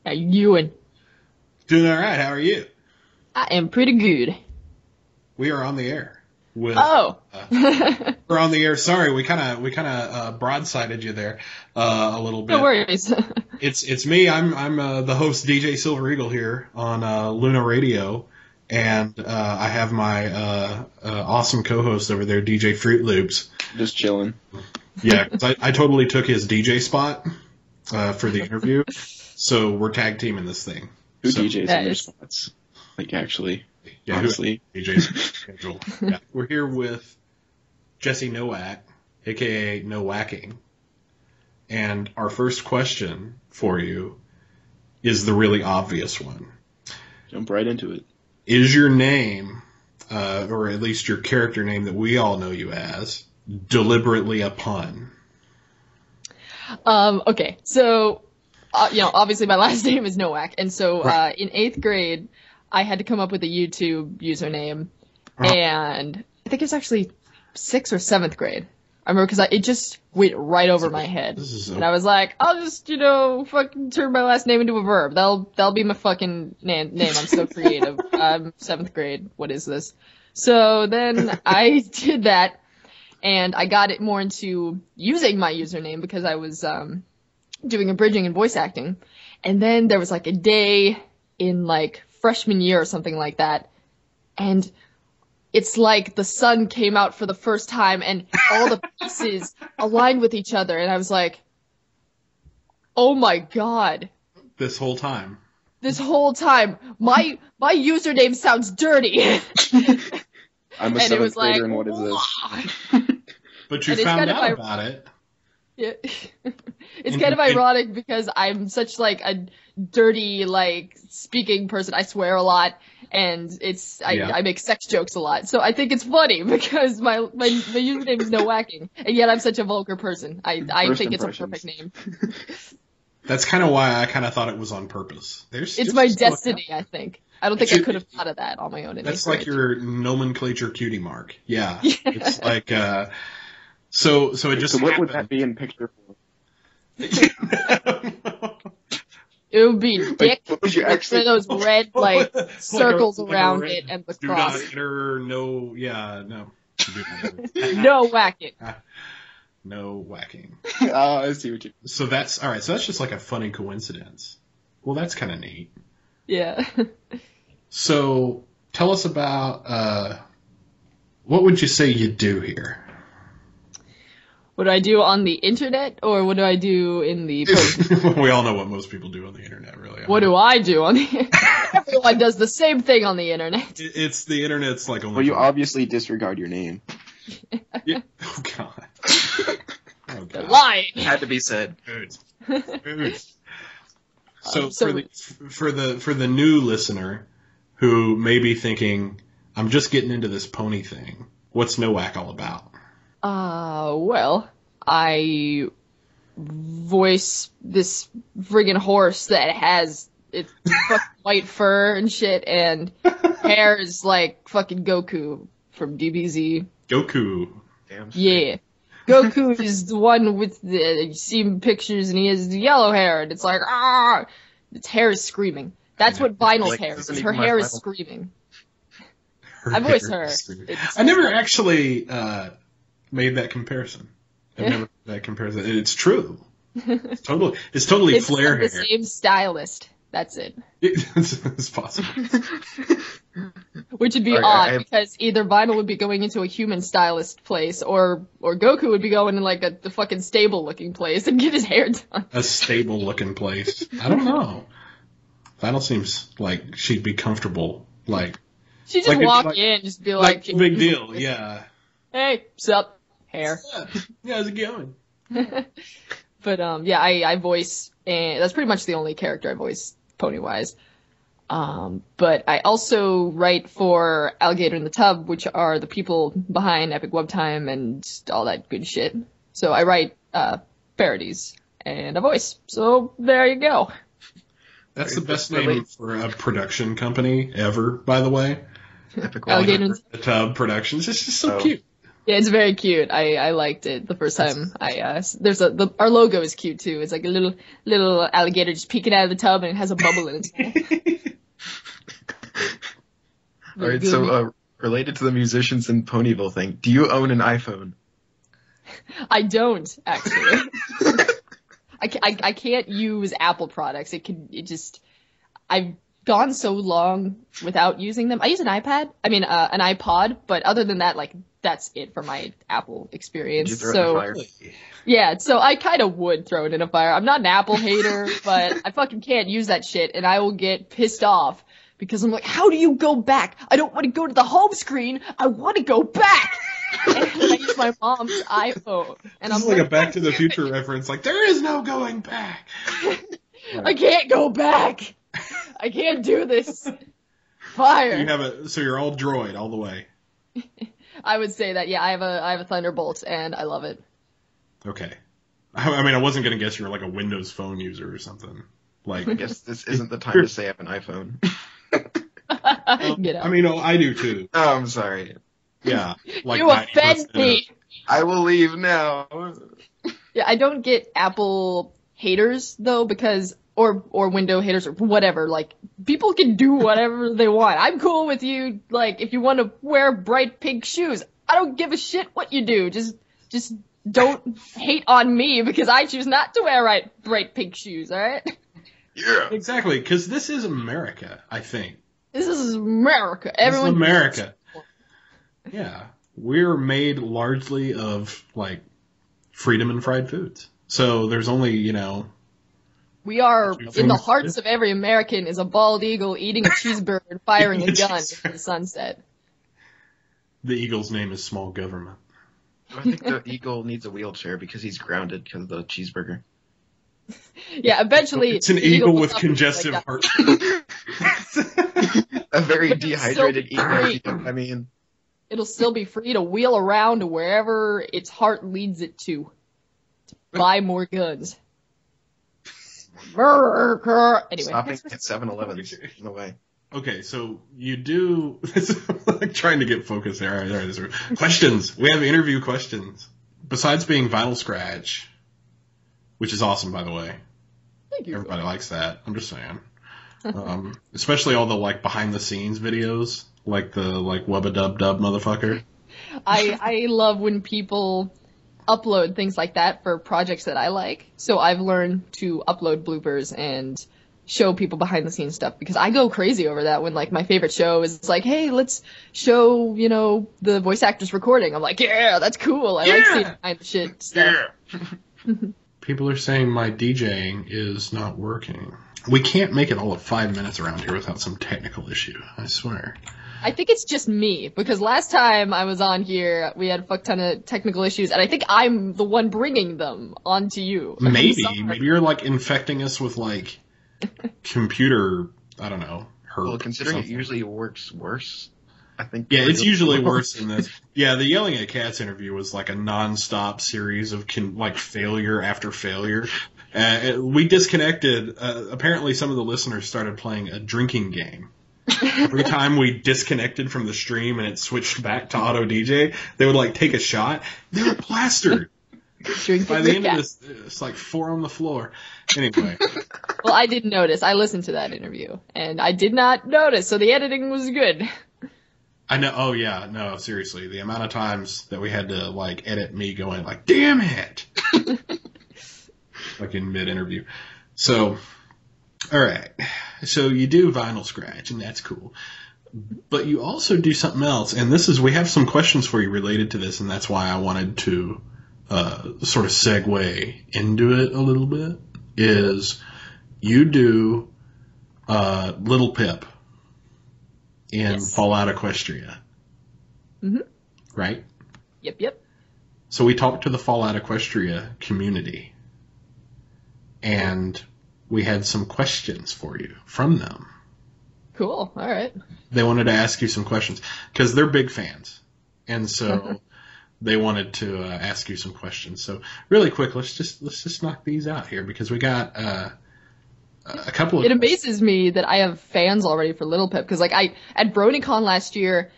How you doing? Doing all right. How are you? I am pretty good. We are on the air. With, Oh. We're on the air. Sorry, we kind of broadsided you there a little bit. No worries. It's me. I'm the host, DJ Silver Eagle, here on Luna Radio, and I have my awesome co-host over there, DJ Frewtlewps. Just chilling. Yeah, 'cause I totally took his DJ spot for the interview, so we're tag teaming this thing. Who DJs in their spots? Like, actually, yeah, honestly. DJs schedule. Yeah. We're here with Jessi Nowack, a.k.a. Nowacking. And our first question for you is the really obvious one. Jump right into it. Is your name, or at least your character name that we all know you as, deliberately a pun? Okay, so, obviously my last name is Nowack, and so in 8th grade, I had to come up with a YouTube username, and I think it was actually 6th or 7th grade. I remember because it just went right over my head, and I was like, I'll just, fucking turn my last name into a verb. That'll be my fucking name. I'm so creative. I'm 7th grade. What is this? So then I did that, and I got it more into using my username because I was doing a bridging and voice acting, and then there was like a day in like freshman year or something like that, and it's like the sun came out for the first time and all the pieces aligned with each other, and I was like, oh my god. This whole time, my username sounds dirty. I'm a 7th grader, and what is this? But you found out about it. Yeah. It's kind of ironic because I'm such like a dirty, like, speaking person. I swear a lot, and I make sex jokes a lot. So I think it's funny because my username is Nowacking, and yet I'm such a vulgar person. I think it's a perfect name. That's kind of why I kind of thought it was on purpose. It's my destiny, I think. I don't think I could have thought of that on my own. That's like your nomenclature cutie mark. Yeah. It's like, so it just So what happened. would that be in picture form? It would be dick what would you with actually those red, like, circles around it and the do cross. not enter, no. No whacking. No whacking. Oh, I see what you mean. So that's, alright, so that's just like a funny coincidence. Well, that's kind of neat. Yeah. So, tell us about, what would you say you do here? What do I do on the internet, or what do I do in the post? We all know what most people do on the internet, really. What do I do on the internet? Everyone does the same thing on the internet. It's the internet's like only... Well, you obviously disregard your name. Yeah. Oh, God. Oh, God. The line. Had to be said. Good. So for the new listener who may be thinking, I'm just getting into this pony thing, what's Nowack all about? Well, I voice this friggin' horse that has its fucking white fur and shit, and hair is like fucking Goku from DBZ. Goku. Damn. Yeah. Goku is the one with you see him pictures and he has yellow hair, and it's like, ah! Its hair is screaming. That's what Vinyl's like, hair is. isn't Her even my hair is Vinyl. screaming. I voice her. I never actually made that comparison. I've never made that comparison. It's true. It's totally flare hair. It's the same stylist. That's it. It's possible. Which would be odd, because either Vinyl would be going into a human stylist place, or Goku would be going in like the fucking stable looking place and get his hair done. A stable looking place. I don't know. Vinyl seems like she'd be comfortable. Like she just walk in, just be like big deal. Yeah. Hey, sup, hair. Yeah, how's it going? But I voice, and that's pretty much the only character I voice Pony-wise. But I also write for Alligator in the Tub, which are the people behind Epic Web Time and all that good shit. So I write parodies and a voice. So there you go. That's the best name for a production company ever, by the way. Epic Alligator in the Tub Productions. It's just so cute. Yeah, it's very cute. I liked it the first time. Our logo is cute too. It's like a little alligator just peeking out of the tub, and it has a bubble in its mouth. All right, so related to the musicians in Ponyville thing, do you own an iPhone? I don't actually. I can't use Apple products. I've gone so long without using them. I use an iPod, but other than that, like, that's it for my Apple experience. Did you throw it in the fire? Yeah, so I kind of would throw it in a fire. I'm not an Apple hater, but I fucking can't use that shit, and I will get pissed off because I'm like, how do you go back? I don't want to go to the home screen. I want to go back. And I use my mom's iPhone. And I'm like a Back to the Future reference. Like, there is no going back. I can't go back. I can't do this. Fire. So you're all Droid all the way. I would say that, yeah. I have a Thunderbolt, and I love it. Okay. I mean, I wasn't gonna guess you were like a Windows Phone user or something. Like, I guess this isn't the time to say I have an iPhone. Get out. I mean, I do too. Oh, I'm sorry. Yeah. Like you offend me. I will leave now. Yeah, I don't get Apple haters though, because or window haters or whatever. Like, people can do whatever they want. I'm cool with you. Like, if you want to wear bright pink shoes, I don't give a shit what you do. Just don't hate on me because I choose not to wear bright pink shoes. All right? Yeah. Exactly, because this is America. I think this is America. Everyone. This is America. Yeah, we're made largely of like freedom and fried foods. So there's only, we are in the hearts of every American is a bald eagle eating a cheeseburger and firing a gun into the sunset. The eagle's name is Small Government. I think the eagle needs a wheelchair because he's grounded because of the cheeseburger. Yeah, eventually. It's an eagle with congestive heart. A very dehydrated eagle. I mean, it'll still be free to wheel around to wherever its heart leads it to buy more guns. Anyway, stopping at 7-Elevens in the way. Okay, so you do. I'm trying to get focused there. All right, questions. We have interview questions. Besides being Vinyl Scratch, which is awesome, by the way. Thank you. Everybody likes that. I'm just saying. Especially all the like behind the scenes videos, like the wubba dub dub motherfucker. I love when people upload things like that for projects that I like. So I've learned to upload bloopers and show people behind the scenes stuff because I go crazy over that when like my favorite show is like, hey, let's show, the voice actors recording. I'm like, yeah, that's cool. I like seeing behind the shit stuff. Yeah. People are saying my DJing is not working. We can't make it all of 5 minutes around here without some technical issue, I swear. I think it's just me, because last time I was on here, we had a fuck ton of technical issues, and I think I'm the one bringing them onto you. Maybe you're like infecting us with like computer, I don't know, hurt. Well, considering it usually works worse, I think. Yeah, it's usually worse than this. Yeah, the Yelling at Cats interview was like a non-stop series of failure after failure. We disconnected. Apparently, some of the listeners started playing a drinking game. Every time we disconnected from the stream and it switched back to auto DJ, they would like take a shot. They were plastered. By the end of this, it's like 4 on the floor. Anyway. Well, I didn't notice. I listened to that interview, and I did not notice, so the editing was good. I know. Oh, yeah. No, seriously. The amount of times that we had to like edit me going like, damn it! Like in mid-interview. So, all right. So you do Vinyl Scratch, and that's cool. But you also do something else, and we have some questions for you related to this, and that's why I wanted to sort of segue into it a little bit, is you do LittlePip in Fallout Equestria. Mm-hmm. Right? Yep. So we talked to the Fallout Equestria community, and we had some questions for you from them. Cool. All right. They wanted to ask you some questions because they're big fans, and so they wanted to ask you some questions. So really quick, let's just knock these out here because we got a couple of. It amazes me that I have fans already for LittlePip because like at BronyCon last year,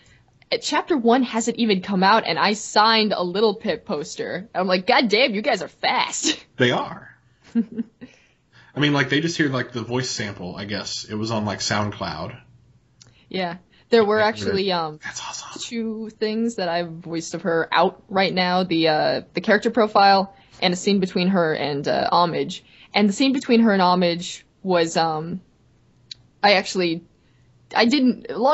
Chapter 1 hasn't even come out, and I signed a LittlePip poster. I'm like, God damn, you guys are fast. They are. I mean, like, they just hear, like, the voice sample, I guess. It was on, like, SoundCloud. Yeah. There were actually That's awesome. 2 things that I've voiced of her out right now. The character profile and a scene between her and Homage. And the scene between her and Homage was, long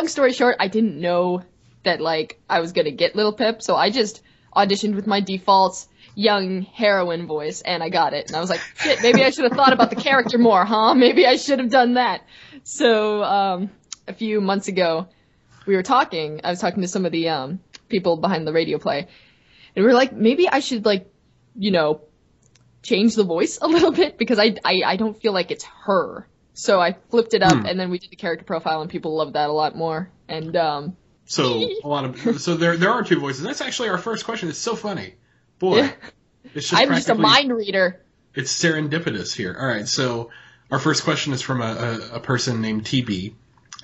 story short, I didn't know that, like, I was gonna get LittlePip, so I just auditioned with my default young heroine voice, and I got it. And I was like, shit, maybe I should have thought about the character more, huh? Maybe I should have done that. So, a few months ago, I was talking to some of the, people behind the radio play, and we were like, maybe I should, like, change the voice a little bit, because I don't feel like it's her. So I flipped it up, and then we did the character profile, and people loved that a lot more. And so there are 2 voices. That's actually our first question. It's so funny, boy. Yeah. It's just I'm just a mind reader. It's serendipitous here. All right, so our first question is from a person named TB,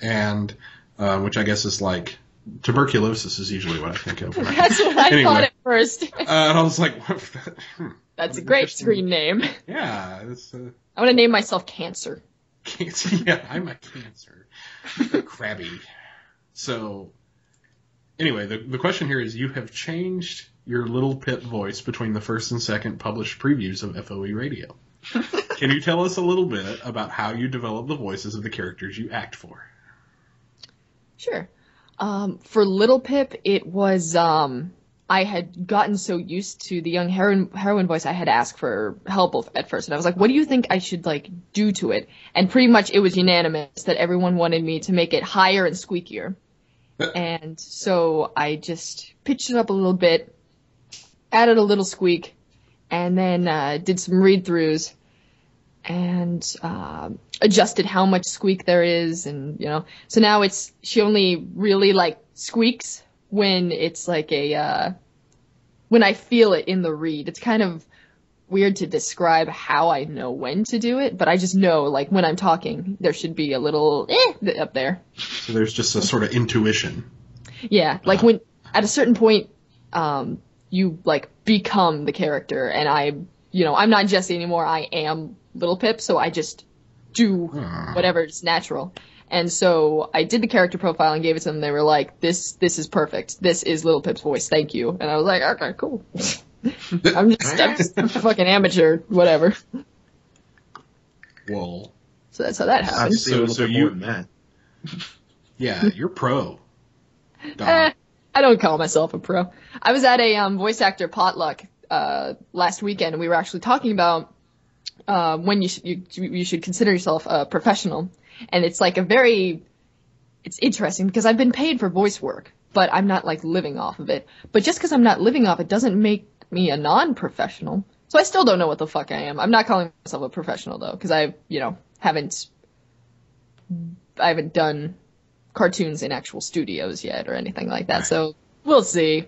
and which I guess is like tuberculosis is usually what I think of. That's what I thought at first. And I was like, that's a great screen name. Yeah, I want to name myself Cancer. Cancer. Yeah, I'm a Cancer. Crabby. So, anyway, the question here is, you have changed your LittlePip voice between the first and second published previews of FOE Radio. Can you tell us a little bit about how you develop the voices of the characters you act for? Sure. For LittlePip, it was, I had gotten so used to the young heroine voice, I had asked for help at first. And I was like, what do you think I should, like, do to it? And pretty much it was unanimous that everyone wanted me to make it higher and squeakier. And so I just pitched it up a little bit, added a little squeak, and then did some read-throughs and adjusted how much squeak there is. And, so now she only really, like, squeaks when it's like when I feel it in the read. It's kind of weird to describe how I know when to do it, but I just know, like, when I'm talking, there should be a little up there. So there's just a sort of intuition. Yeah, like when, at a certain point, you, like, become the character, and I'm not Jessi anymore, I am LittlePip, so I just do whatever's natural. And so I did the character profile and gave it to them. They were like, this is perfect. This is LittlePip's voice. Thank you. And I was like, okay, cool. I'm just a fucking amateur, whatever. Well. So that's how that happened. So you, Matt. Yeah, you're pro. I don't call myself a pro. I was at a voice actor potluck last weekend, and we were actually talking about when you should consider yourself a professional. And it's like it's interesting because I've been paid for voice work, but I'm not, like, living off of it. But just because I'm not living off it doesn't make me a non-professional. So I still don't know what the fuck I am. I'm not calling myself a professional, though, because I haven't done cartoons in actual studios yet or anything like that. Right. So we'll see.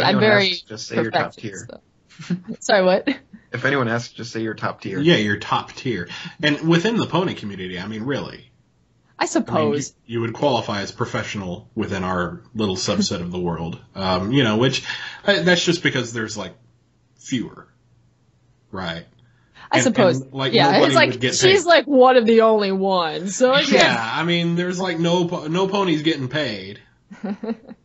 I'm very just say you're top tier. Sorry, what? If anyone asks, just say you're top tier. Yeah, you're top tier. And within the pony community, I mean, really. I suppose. You would qualify as professional within our little subset of the world. Which, that's just because there's, like, fewer. Right? I suppose. And, like, yeah, nobody it's like, would get she's paid. like one of the only ones. So yeah, I mean, there's, like, no ponies getting paid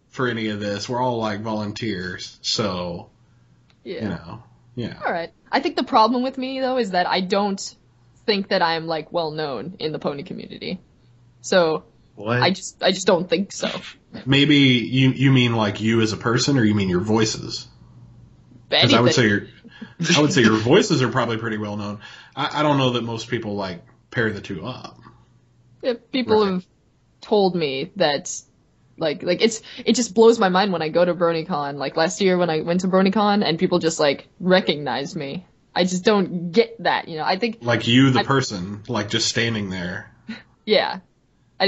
for any of this. We're all, like, volunteers. So, yeah. All right. I think the problem with me, though, is that I don't think that I'm, like, well known in the pony community. So what? I just don't think so. Maybe you mean, like, you as a person, or you mean your voices? Because I would say your voices are probably pretty well known. I don't know that most people, like, pair the two up. Yeah, people have told me that, like it just blows my mind when I go to BronyCon. Like last year when I went to BronyCon and people just, like, recognize me. I just don't get that, I think. Like you, the person, like, just standing there. Yeah. I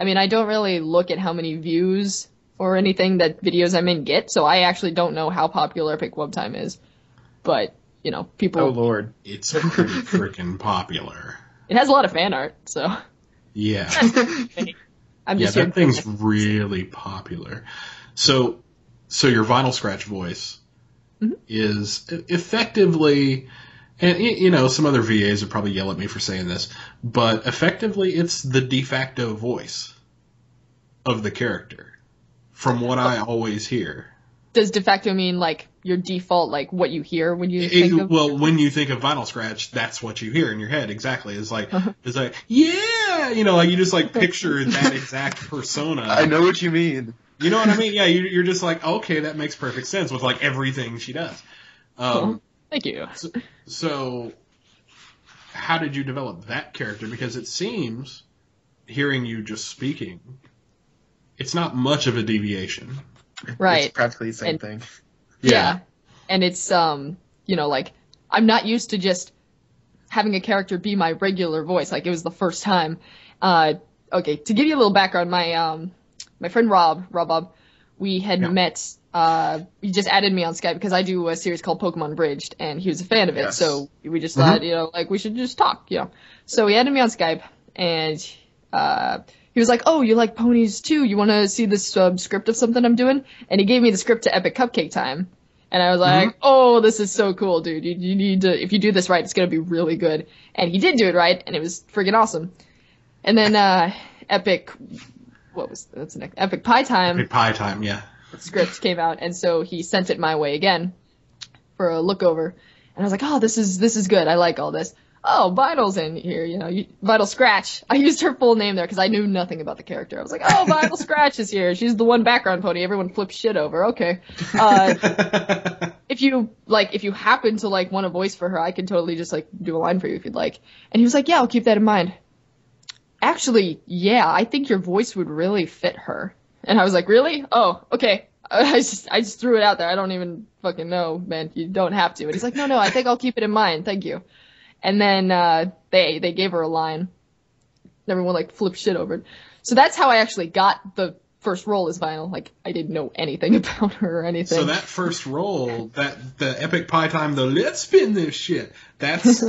mean, I don't really look at how many views or anything that videos I'm in get, so I actually don't know how popular Epic Web Time is. But, people... Oh, Lord. It's pretty freaking popular. It has a lot of fan art, so... Yeah. I'm just that thing's really popular. So your vinyl scratch voice is effectively, and some other VAs would probably yell at me for saying this, but effectively it's the de facto voice of the character, from what I always hear. Does de facto mean like your default, like what you hear when you think of? Well, when you think of vinyl scratch, that's what you hear in your head. Exactly. It's like, yeah, like you just like picture that exact persona. I know what you mean. You know what I mean? Yeah, you're just like, okay, that makes perfect sense with like everything she does. Thank you. So, how did you develop that character? Because it seems, hearing you just speaking, it's not much of a deviation. Right. It's practically the same thing. Yeah. And it's, like, I'm not used to just having a character be my regular voice. Like, it was the first time. Okay, to give you a little background, my friend Rob, we had met, he just added me on Skype because I do a series called Pokemon Bridged, and he was a fan of it, so we just thought, we should just talk, So he added me on Skype, and, he was like, oh, you like ponies too? You want to see this script of something I'm doing? And he gave me the script to Epic Cupcake Time. And I was like, oh, this is so cool, dude. You need to, if you do this right, it's going to be really good. And he did do it right, and it was friggin' awesome. And then Epic Pie Time. Epic Pie Time, yeah. Script came out, and so he sent it my way again for a look over. And I was like, oh, this is good. I like all this. Oh, Vidal's in here, Vital Scratch. I used her full name there because I knew nothing about the character. I was like, oh, Vital Scratch is here. She's the one background pony everyone flips shit over. Okay. If you happen to want a voice for her, I can totally just do a line for you if you'd like. And he was like, yeah, I'll keep that in mind. Actually, yeah, I think your voice would really fit her. And I was like, really? Oh, okay. I just threw it out there. I don't even fucking know, man. You don't have to. And he's like, no, I think I'll keep it in mind. Thank you. And then they gave her a line. Everyone flipped shit over it. So that's how I actually got the first role as Vinyl. I didn't know anything about her or anything. So that first role, the Epic Pie Time, let's spin this shit. That's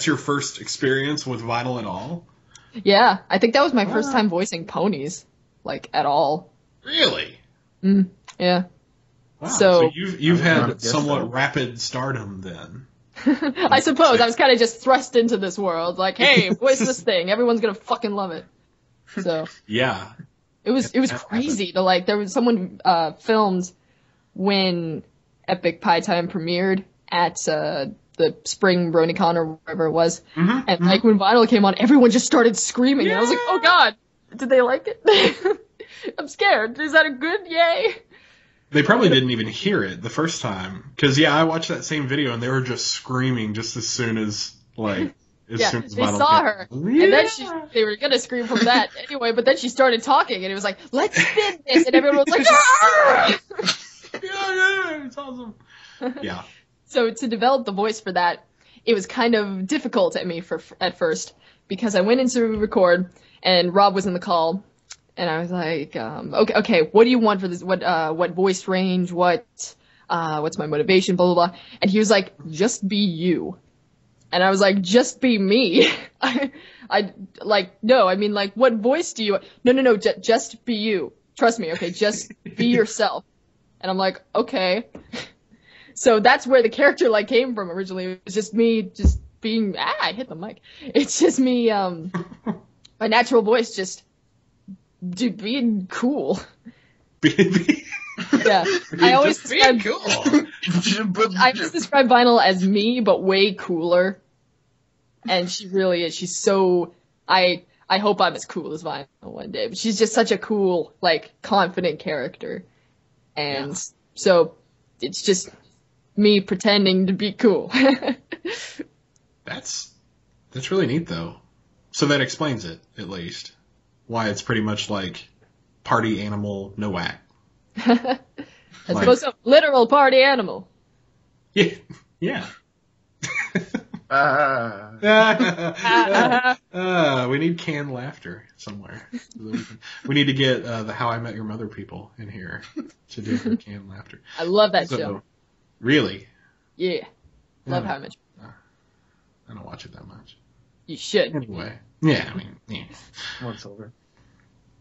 your first experience with Vinyl at all? Yeah, I think that was my first time voicing ponies, at all. Really? Yeah. Wow. So you've had somewhat rapid stardom then. I suppose. I was kind of just thrust into this world. Hey, voice this thing. Everyone's gonna fucking love it. So. Yeah. It was crazy to there was someone filmed when Epic Pie Time premiered at the Spring BronyCon or wherever it was. And when Vinyl came on, everyone just started screaming. Yeah. And I was like, oh god, did they like it? I'm scared. Is that a good yay? They probably didn't even hear it the first time. Because, I watched that same video and they were just screaming just as soon as, soon as they saw her. Yeah. And then they were going to scream from that anyway, but then she started talking and it was like, let's spin this. And everyone was like, yeah, it's awesome. Yeah. So to develop the voice for that, it was kind of difficult at me at first because I went in to record and Rob was in the call. And I was like, okay, what do you want for this? What voice range? What's my motivation? Blah, blah, blah. And he was like, just be you. And I was like, just be me. No, I mean, what voice do you, no, just be you. Trust me. Okay. Just be yourself. And I'm like, okay. So that's where the character came from originally. It was just me just being, I hit the mic. It's just me, my natural voice just, dude, being cool. Yeah. I always describe Vinyl as me, but way cooler. And she really is. She's so, I hope I'm as cool as Vinyl one day. But she's just such a cool, confident character. And so it's just me pretending to be cool. That's really neat though. So that explains it, at least. Why it's pretty much party animal Nowack. As opposed to literal party animal. Yeah. Yeah. We need canned laughter somewhere. We need to get the How I Met Your Mother people in here to do their canned laughter. I love that show. Really? Yeah. Love How I Met Your Mother. I don't watch it that much. You should. Anyway. Yeah, I mean, yeah. Once over.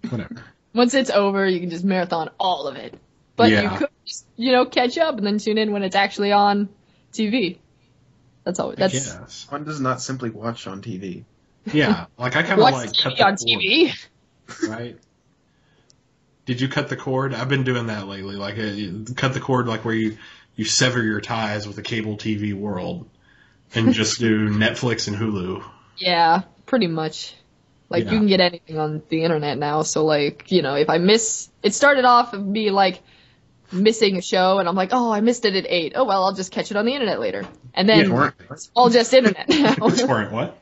Whatever. Once it's over, you can just marathon all of it. But you could just, catch up and then tune in when it's actually on TV. That's all. Yes. One does not simply watch on TV. Yeah, like I kind of like cut the on cord, TV. right? Did you cut the cord? I've been doing that lately. Like cut the cord, like where you sever your ties with the cable TV world and just do Netflix and Hulu. Yeah, pretty much. Like, you can get anything on the internet now, so, like, if I miss... It started off of me, like, missing a show, and I'm like, oh, I missed it at 8. Oh, well, I'll just catch it on the internet later. And then it's all just internet now. Torrent what?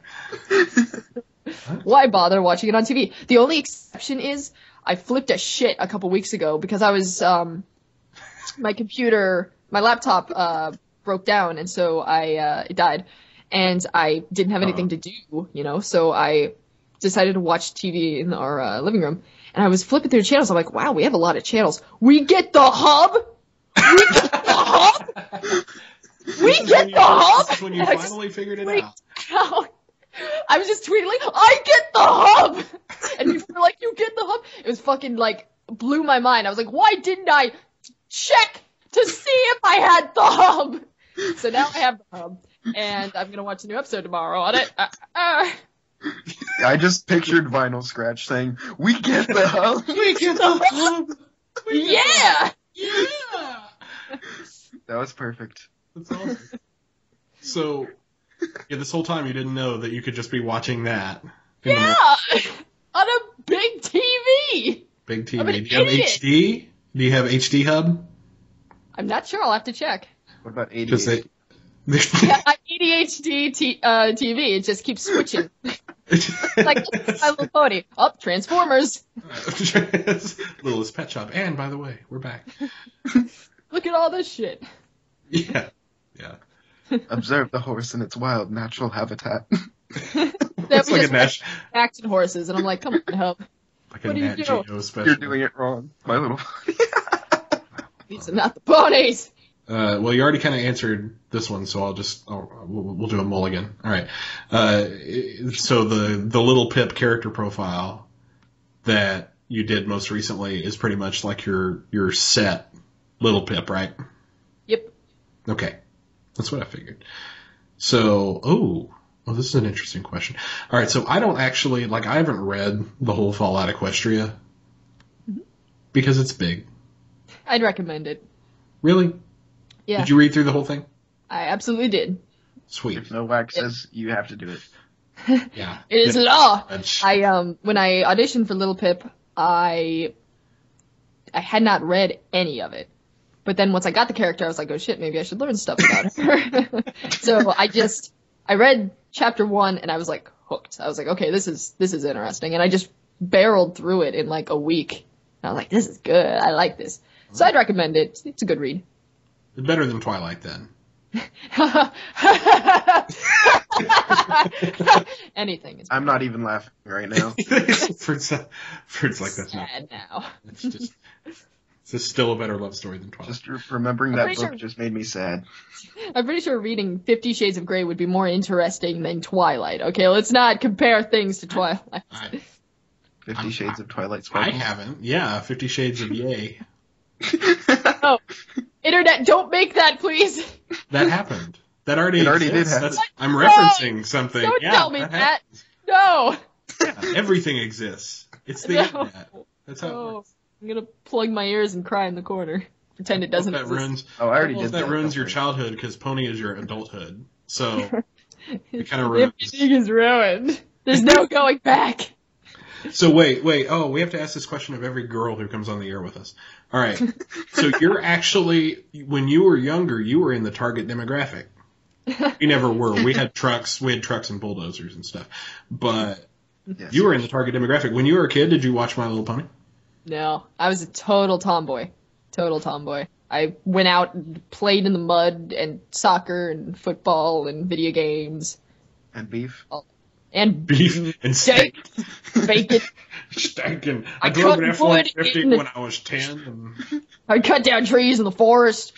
Why bother watching it on TV? The only exception is I flipped a shit a couple weeks ago because I was... my laptop broke down, and so it died. And I didn't have anything to do, so I... decided to watch TV in our living room, and I was flipping through channels. I'm like, wow, we have a lot of channels. We get the hub? We get the hub? We get the hub? This is when you finally figured it out. I was just tweeting like, I get the hub! And people were like, you get the hub? It was fucking, like, blew my mind. I was like, why didn't I check to see if I had the hub? So now I have the hub, and I'm gonna watch a new episode tomorrow on it. I just pictured Vinyl Scratch saying, "We get the hub. We get the hub. Yeah. Yeah. That was perfect. That's awesome. So, this whole time you didn't know that you could just be watching that. Yeah, on a big TV. Big TV. I'm an Do you have idiot. HD? Do you have HD hub? I'm not sure. I'll have to check. What about ADHD? Yeah, ADHD TV. It just keeps switching. Like My Little Pony. Oh, Transformers. Littlest Pet Shop. And by the way, we're back. Look at all this shit. Yeah. Observe the horse in its wild natural habitat. It's like a Nash. Action horses, and I'm like, come on, help. Like What a do you Nat do? Geo special. You're doing it wrong, My Little Pony. These are not the ponies. Well, you already kind of answered this one, so we'll do a mulligan. All right. So the LittlePip character profile that you did most recently is pretty much like your set LittlePip, right? Yep. Okay. That's what I figured. So, this is an interesting question. All right. So I don't actually, I haven't read the whole Fallout Equestria because it's big. I'd recommend it. Really? Yeah. Did you read through the whole thing? I absolutely did. Sweet. If Nowack says you have to do it. Yeah. It is law. That's- When I auditioned for LittlePip, I had not read any of it. But then once I got the character, I was like, oh shit, maybe I should learn stuff about her. So I read chapter 1 and I was like hooked. I was like, okay, this is interesting. And I just barreled through it in like a week. And I was like, this is good. I like this. So I'd recommend it. It's a good read. It's better than Twilight then. Anything is I'm not even laughing right now. Fruit's like that's not. bad now. It's still a better love story than Twilight. Just remembering that pretty book sure- just made me sad. I'm pretty sure reading 50 Shades of Grey would be more interesting than Twilight. Okay, let's not compare things to Twilight. 50 Shades of Twilight I Sparkle. haven't. Yeah, 50 Shades of Yay. Oh, internet, don't make that, please. That happened. That already It already exists. did happen. I'm referencing something. Don't Yeah, tell me that. happens. No. Yeah, everything exists. It's the No. internet. That's how it Oh, works. I'm gonna plug my ears and cry in the corner. Pretend it doesn't That exist. ruins. Oh, I already That did that. ruins Don't your worry. childhood because Pony is your adulthood. So it kind of ruins. Everything is ruined. There's no going back. So wait. Oh, we have to ask this question of every girl who comes on the air with us. All right. So you're actually, when you were younger, you were in the target demographic. We never were. We had trucks and bulldozers and stuff. But Yes. you were in the target demographic. When you were a kid, did you watch My Little Pony? No, I was a total tomboy. I went out and played in the mud and soccer and football and video games And beef. and Beef and steak. bacon. Stankin'. I I drove cut an F-150 wood in- when I was 10. And... I cut down trees in the forest.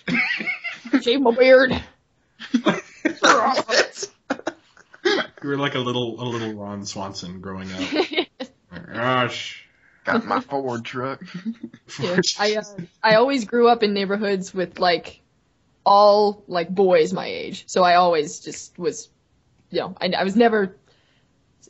Shaved my beard. You were like a little Ron Swanson growing up. Gosh. Got my Ford truck. Yeah. I always grew up in neighborhoods with like all like boys my age, so I always just was, I was never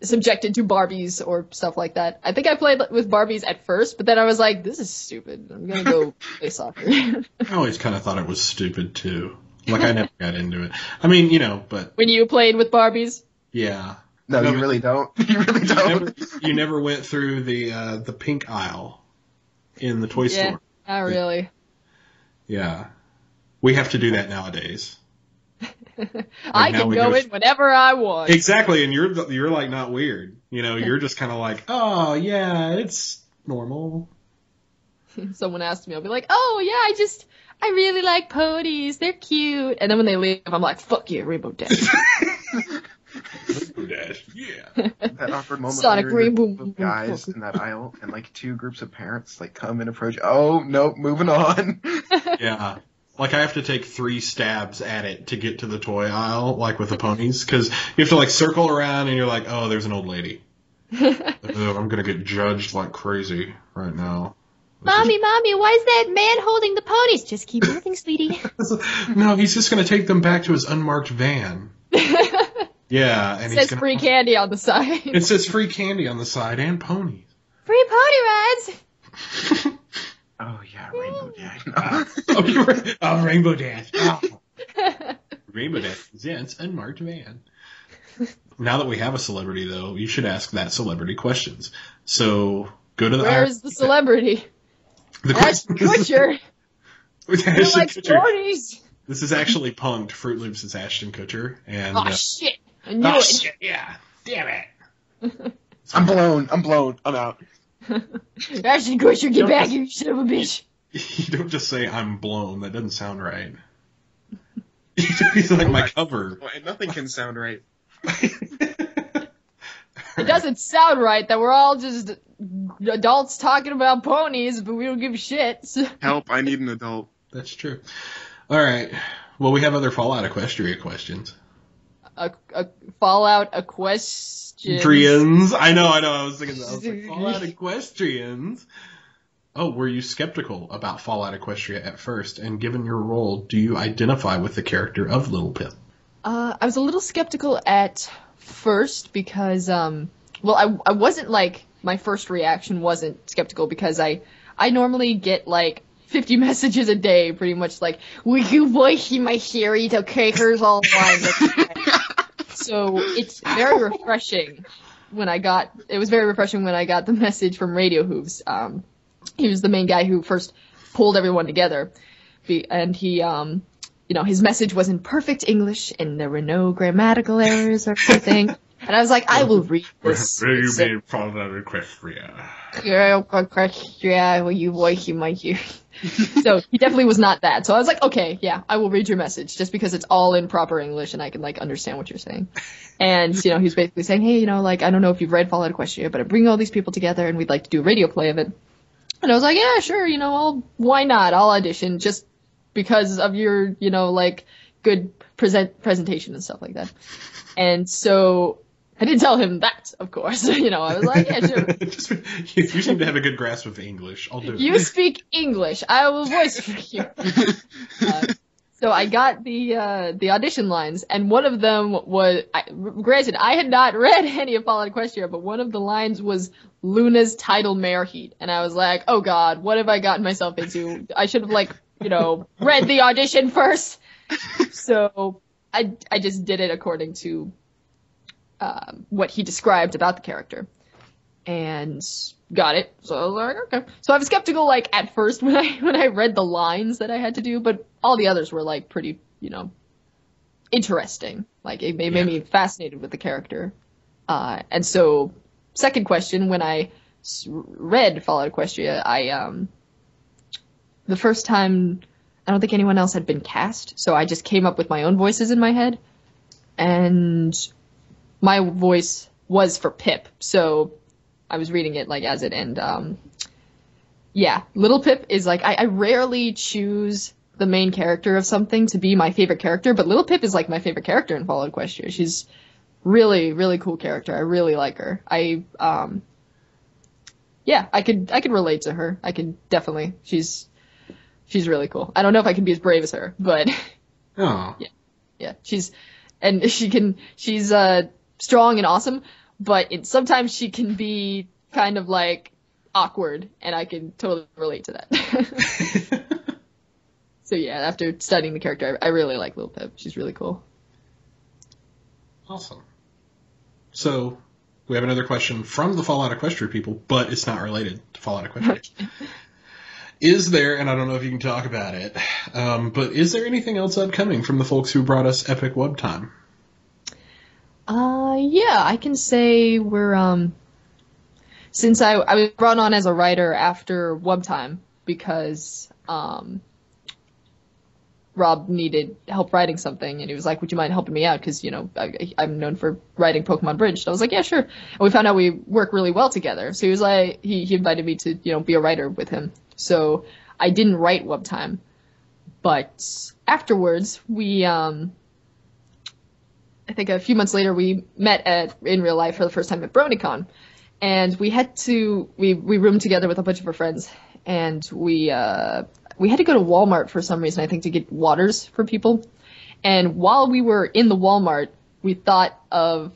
subjected to Barbies or stuff like that. I think I played with Barbies at first, but then I was like, this is stupid. I'm gonna go play soccer. I always kind of thought it was stupid too. Like I never got into it. I mean, but when you played with Barbies, yeah. No, you really don't. You really don't. You never went through the pink aisle in the toy store. Not really. Yeah. We have to do that nowadays. I can go in whenever I want. Exactly, and you're like not weird. You're just kind of like, oh yeah, it's normal. Someone asked me, I'll be like, oh yeah, I really like ponies. They're cute. And then when they leave, I'm like, fuck you, Rainbow Dash. Rainbow Dash, yeah. That awkward moment Sonic where Rainbow guys in that aisle and like two groups of parents like come and approach. Oh nope, moving on. Yeah. Like, I have to take 3 stabs at it to get to the toy aisle, like with the ponies, because you have to, like, circle around and you're like, oh, there's an old lady. I'm going to get judged like crazy right now. Mommy, why is that man holding the ponies? Just keep moving, sweetie. No, he's just going to take them back to his unmarked van. Yeah. And it says free candy on the side. It says free candy on the side and ponies. Free pony rides! Oh, yeah, Rainbow Dash. Rainbow Dash. Oh. Rainbow Dash presents unmarked van. Now that we have a celebrity, though, you should ask that celebrity questions. So, go to the... Where's the celebrity? Ashton Kutcher. Ashton Kutcher. Ponies. This is actually punked. Frewtlewps is Ashton Kutcher. And, shit. I knew it. Shit, yeah. Damn it. I'm blown. I'm out. Ashton Kutcher, get back here, you son of a bitch. You don't just say, I'm blown. That doesn't sound right. He's like my cover. Well, and nothing can sound right. It doesn't sound right that we're all just adults talking about ponies, but we don't give a shit. Help, I need an adult. That's true. All right. Well, we have other Fallout Equestria questions. Fallout Equestrians. I know. I was thinking that. I was like, Fallout Equestrians. Oh, were you skeptical about Fallout Equestria at first? And given your role, do you identify with the character of LittlePip? I was a little skeptical at first because, I wasn't like, my first reaction wasn't skeptical because I normally get like 50 messages a day, pretty much like, will you voice my series? Okay, here's all mine. So it's very refreshing when I got the message from Radio Hooves. He was the main guy who first pulled everyone together. And he, his message was in perfect English and there were no grammatical errors or anything. And I was like, I will read this. Where you made Fallout Equestria? Equestria, will you voice my series? So he definitely was not that. So I was like, okay, yeah, I will read your message just because it's all in proper English and I can like understand what you're saying. And, he was basically saying, hey, I don't know if you've read Fallout Equestria, but I'm bringing all these people together and we'd like to do a radio play of it. And I was like, yeah, sure, why not? I'll audition just because of your, good presentation and stuff like that. And so I didn't tell him that, of course. I was like, yeah, sure. You seem to have a good grasp of English. I'll do it. You speak English. I will voice for you. So I got the audition lines, and one of them was, granted, I had not read any of Fallout Equestria, but one of the lines was Luna's tidal mare heat. And I was like, oh god, what have I gotten myself into? I should have, read the audition first. So I just did it according to what he described about the character. And got it. So I was like, okay. So I was skeptical, at first when I read the lines that I had to do, but all the others were, pretty, interesting. It made me fascinated with the character. And so, second question, when I read Fallout Equestria, the first time, I don't think anyone else had been cast, so I just came up with my own voices in my head. And my voice was for Pip, so I was reading it as it, and LittlePip is I rarely choose the main character of something to be my favorite character, but LittlePip is my favorite character in Fallout Equestria. She's really, really cool character. I really like her. yeah, I could relate to her. I can definitely. She's really cool. I don't know if I can be as brave as her, but Oh. yeah, she's strong and awesome, but sometimes she can be kind of like awkward, and I can totally relate to that. So yeah, after studying the character, I really like LittlePip. She's really cool. Awesome. So we have another question from the Fallout Equestria people, but it's not related to Fallout Equestria. Is there, and I don't know if you can talk about it, but is there anything else upcoming from the folks who brought us Epic Web Time? Yeah, I can say we're, since I was brought on as a writer after Web Time because, Rob needed help writing something, and he was like, would you mind helping me out? Because, I'm known for writing Pokemon Bridge. So I was like, yeah, sure. And we found out we work really well together. So he was like, he invited me to, be a writer with him. So I didn't write Web Time. But afterwards, we, I think a few months later, we met in real life for the first time at BronyCon. And we roomed together with a bunch of our friends, and we had to go to Walmart for some reason, I think, to get waters for people. And while we were in the Walmart, we thought of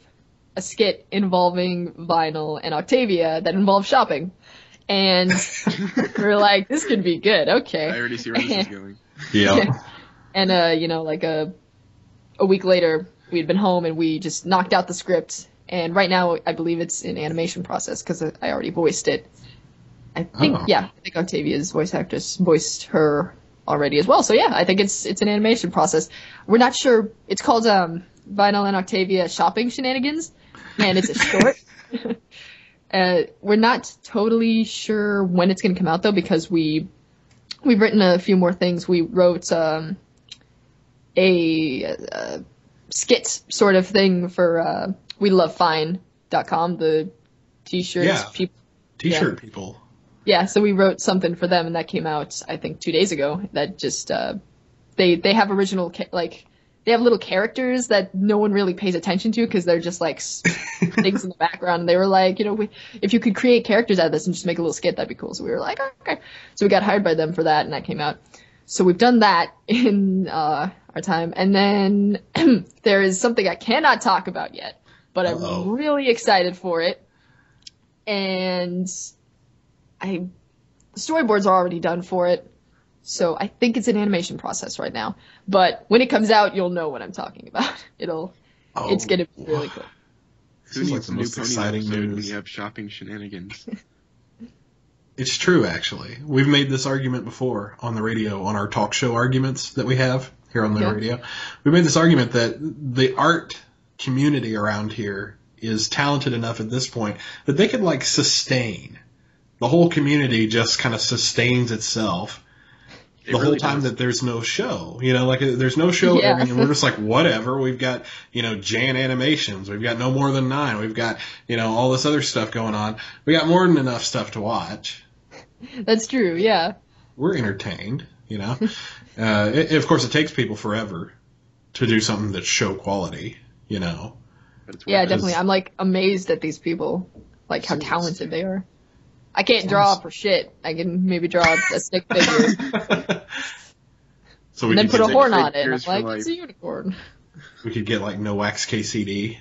a skit involving Vinyl and Octavia that involved shopping. And we were like, this could be good. Okay. I already see where this is going. Yeah. And, like a week later, we'd been home and we just knocked out the script. And right now, I believe it's in animation process because I already voiced it. I think Octavia's voice actress voiced her already as well. So yeah, I think it's an animation process. We're not sure. It's called Vinyl and Octavia Shopping Shenanigans, and it's a short. We're not totally sure when it's going to come out though, because we've written a few more things. We wrote a skit sort of thing for WeLoveFine.com, the t-shirts people. T-shirt people. Yeah, so we wrote something for them, and that came out, I think, 2 days ago. That just, they have original, they have little characters that no one really pays attention to because they're just, things in the background. And they were like, if you could create characters out of this and just make a little skit, that'd be cool. So we were like, okay. So we got hired by them for that, and that came out. So we've done that in our time. And then there is something I cannot talk about yet, but I'm really excited for it. And the storyboards are already done for it, so I think it's an animation process right now. But when it comes out, you'll know what I'm talking about. It's gonna be really cool. Who needs the most exciting news when you have shopping shenanigans? It's true, actually. We've made this argument before on the radio, on our talk show arguments that we have here on the radio. We made this argument that the art community around here is talented enough at this point that they could sustain. The whole community just kind of sustains itself the whole time that there's no show. There's no show airing, and we're just like, whatever. We've got, Jan Animations. We've got No More Than 9. We've got, all this other stuff going on. We got more than enough stuff to watch. That's true, yeah. We're entertained, of course, it takes people forever to do something that's show quality, Yeah, definitely. I'm, amazed at these people, how talented they are. I can't draw for shit. I can maybe draw a stick figure. So and then put a horn on it. I'm like, it's a unicorn. We could get Nowack's KCD,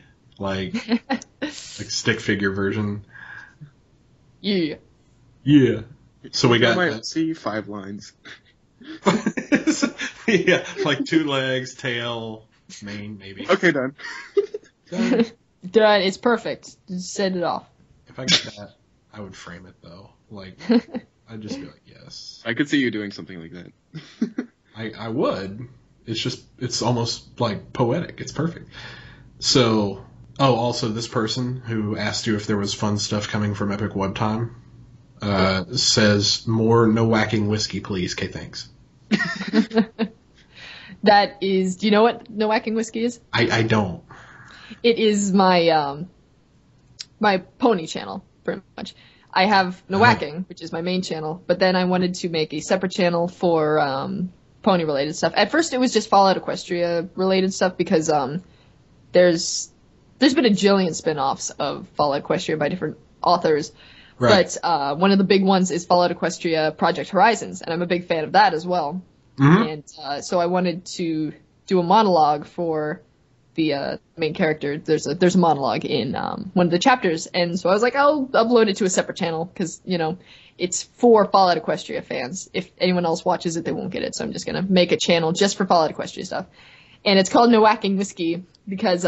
stick figure version. Yeah. Yeah. So we got. I might see 5 lines. Yeah, 2 legs, tail, mane, maybe. Okay, done. Done. It's perfect. Just send it off. If I get that, I would frame it though. I'd just be like, yes. I could see you doing something like that. I would. It's almost poetic. It's perfect. So, also this person who asked you if there was fun stuff coming from Epic Web Time, says more Nowacking whiskey, please. Okay, thanks. That is, do you know what Nowacking whiskey is? I don't. It is my, my pony channel, pretty much. I have Nowacking, which is my main channel, but then I wanted to make a separate channel for pony related stuff. At first it was just Fallout Equestria related stuff because there's been a jillion spin-offs of Fallout Equestria by different authors, Right. But one of the big ones is Fallout Equestria Project Horizons, and I'm a big fan of that as well. And so I wanted to do a monologue for the main character. There's a monologue in one of the chapters, and so I was like, I'll upload it to a separate channel because it's for Fallout Equestria fans. If anyone else watches it, they won't get it. So I'm just gonna make a channel just for Fallout Equestria stuff, and it's called Nowacking Whiskey because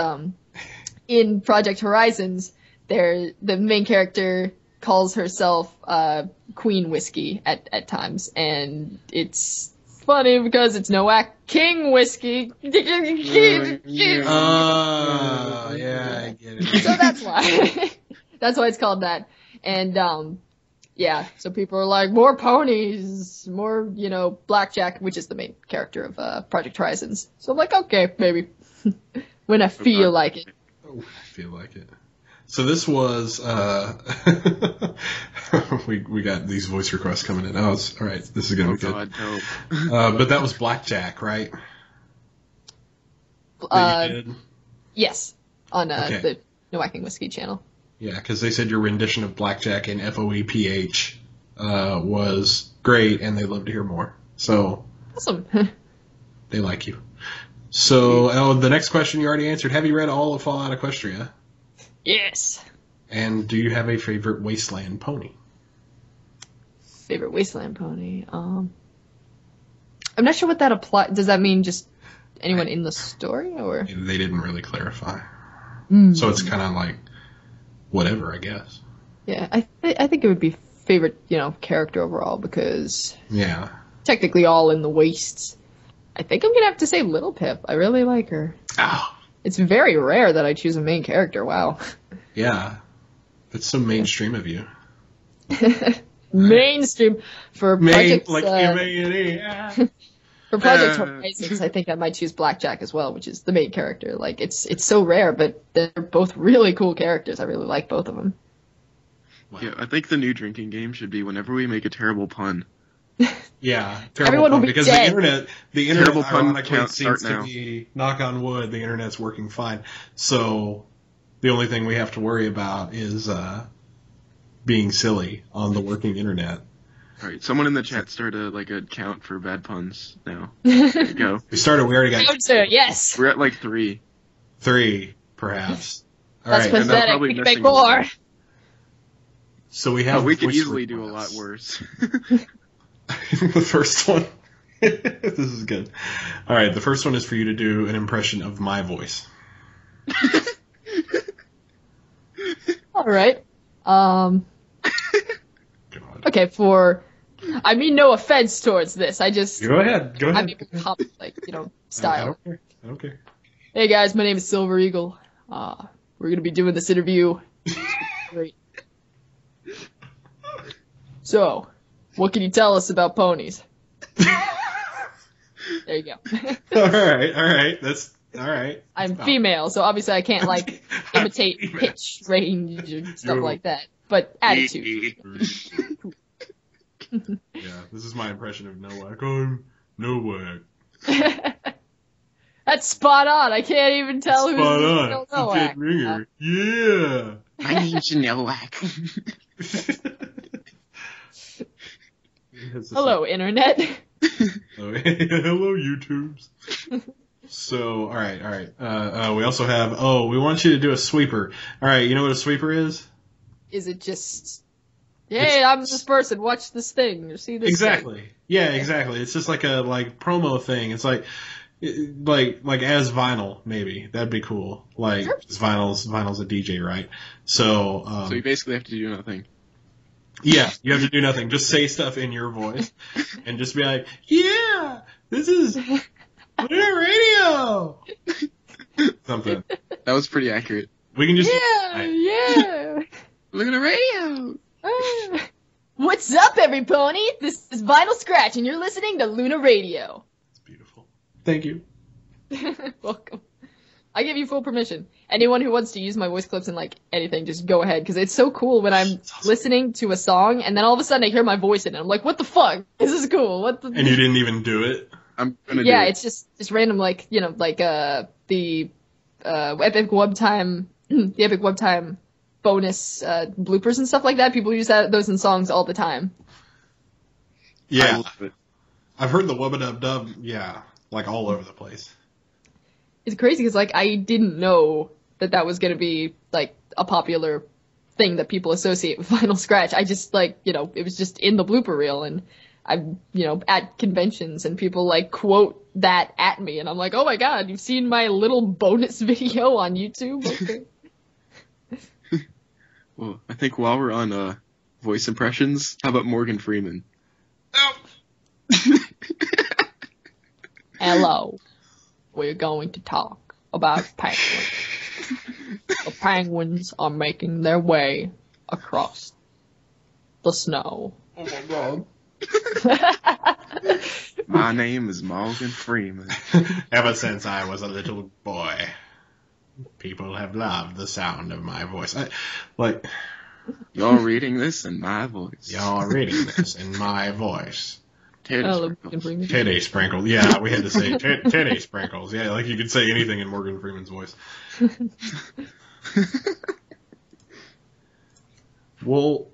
in Project Horizons, the main character calls herself Queen Whiskey at times, and it's funny because it's Nowack King Whiskey. Yeah, I get it. So that's why. That's why it's called that. And yeah, so people are like, more ponies, more, Blackjack, which is the main character of Project Horizons. So I'm like, okay, maybe. When I feel like it. Oh, I feel like it. So this was we got these voice requests coming in. Oh, it's all right. This is gonna be good. No. But that was Blackjack, right? Yes, on Okay. the Nowacking Whiskey channel. Yeah, because they said your rendition of Blackjack in FOEPH was great, and they'd love to hear more. So Awesome. they like you. So the next question you already answered. Have you read all of Fallout Equestria? Yes. And do you have a favorite wasteland pony? Favorite wasteland pony. I'm not sure what that applies. Does that mean just anyone in the story, or? They didn't really clarify. Mm. So it's kind of like whatever, I guess. Yeah, I think it would be favorite, character overall because Yeah. technically all in the wastes. I think I'm gonna have to say LittlePip. I really like her. Oh, It's very rare that I choose a main character. Wow. yeah. That's so mainstream of you. Mainstream for Project M-A-N-E. for Project Horizons. I think I might choose Blackjack as well, which is the main character. Like it's so rare, but they're both really cool characters. I really like both of them. Wow. Yeah, I think the new drinking game should be whenever we make a terrible pun. Yeah, Everyone will pun, be because dead. the internet Terrible pun ironically count seems start to now. be, knock on wood, the internet's working fine. So the only thing we have to worry about is being silly on the working internet. All right, someone in the chat start a count for bad puns now. There you go. We already got Yes. We're at like 3. 3, perhaps. All That's right, and I'm pathetic. probably We can make missing more. so we have. Oh, we could voice easily do a lot requests. worse. The first one. This is good. All right, the first one is for you to do an impression of my voice. All right. God. Okay. I mean, no offense towards this. I just. Go ahead. Go ahead. I'm able to hop, style. I don't care. Hey guys, my name is Silver Eagle. We're gonna be doing this interview. Great. So, what can you tell us about ponies? There you go. All right. That's all right. I'm female, so obviously I can't imitate pitch range and stuff like that. But attitude. Yeah, this is my impression of Nowack. I'm Nowack. That's spot on. I can't even tell who's Spot the on. real It's a dead Nowack. ringer. Yeah. My name's Nowack. Hello, internet. Hello, YouTubes. So, all right. We also have. We want you to do a sweeper. All right, you know what a sweeper is? Is it just? Hey, I'm this person. Watch this thing or see this. Exactly. Thing. Yeah, exactly. It's just like a promo thing. It's like as vinyl, maybe that'd be cool. Like Sure. vinyl's a DJ, right? So So you basically have to do nothing. yeah, you have to do nothing. Just say stuff in your voice and just be like, yeah, this is radio. Something. That was pretty accurate. We can just Yeah. Look at the radio. What's up, every pony? This is Vinyl Scratch, and you're listening to Luna Radio. It's beautiful. Thank you. Welcome. I give you full permission. Anyone who wants to use my voice clips in anything, just go ahead, because it's so cool when I'm listening to a song, and then all of a sudden I hear my voice in it. I'm like, what the fuck? This is cool. What the? And you didn't even do it. I'm gonna do Yeah, it. it's just random, the Epic Web Time, the Epic Web Time bonus bloopers and stuff like that. People use those in songs all the time. Yeah. I've heard the wubba dub dub, yeah, like all over the place. It's crazy because, like, I didn't know that was going to be, like, a popular thing that people associate with Vinyl Scratch. I just, like, you know, it was just in the blooper reel, and I'm, you know, at conventions, and people, like, quote that at me, and I'm like, oh my god, you've seen my little bonus video on YouTube? Okay. Well, I think while we're on voice impressions, how about Morgan Freeman? Oh. Hello. We're going to talk about penguins. The penguins are making their way across the snow. Oh my god. My name is Morgan Freeman. Ever since I was a little boy, people have loved the sound of my voice. You're reading this in my voice. You're reading this in my voice. Titty Sprinkles. Yeah, we had to say Titty Sprinkles. Yeah, like you could say anything in Morgan Freeman's voice. Well,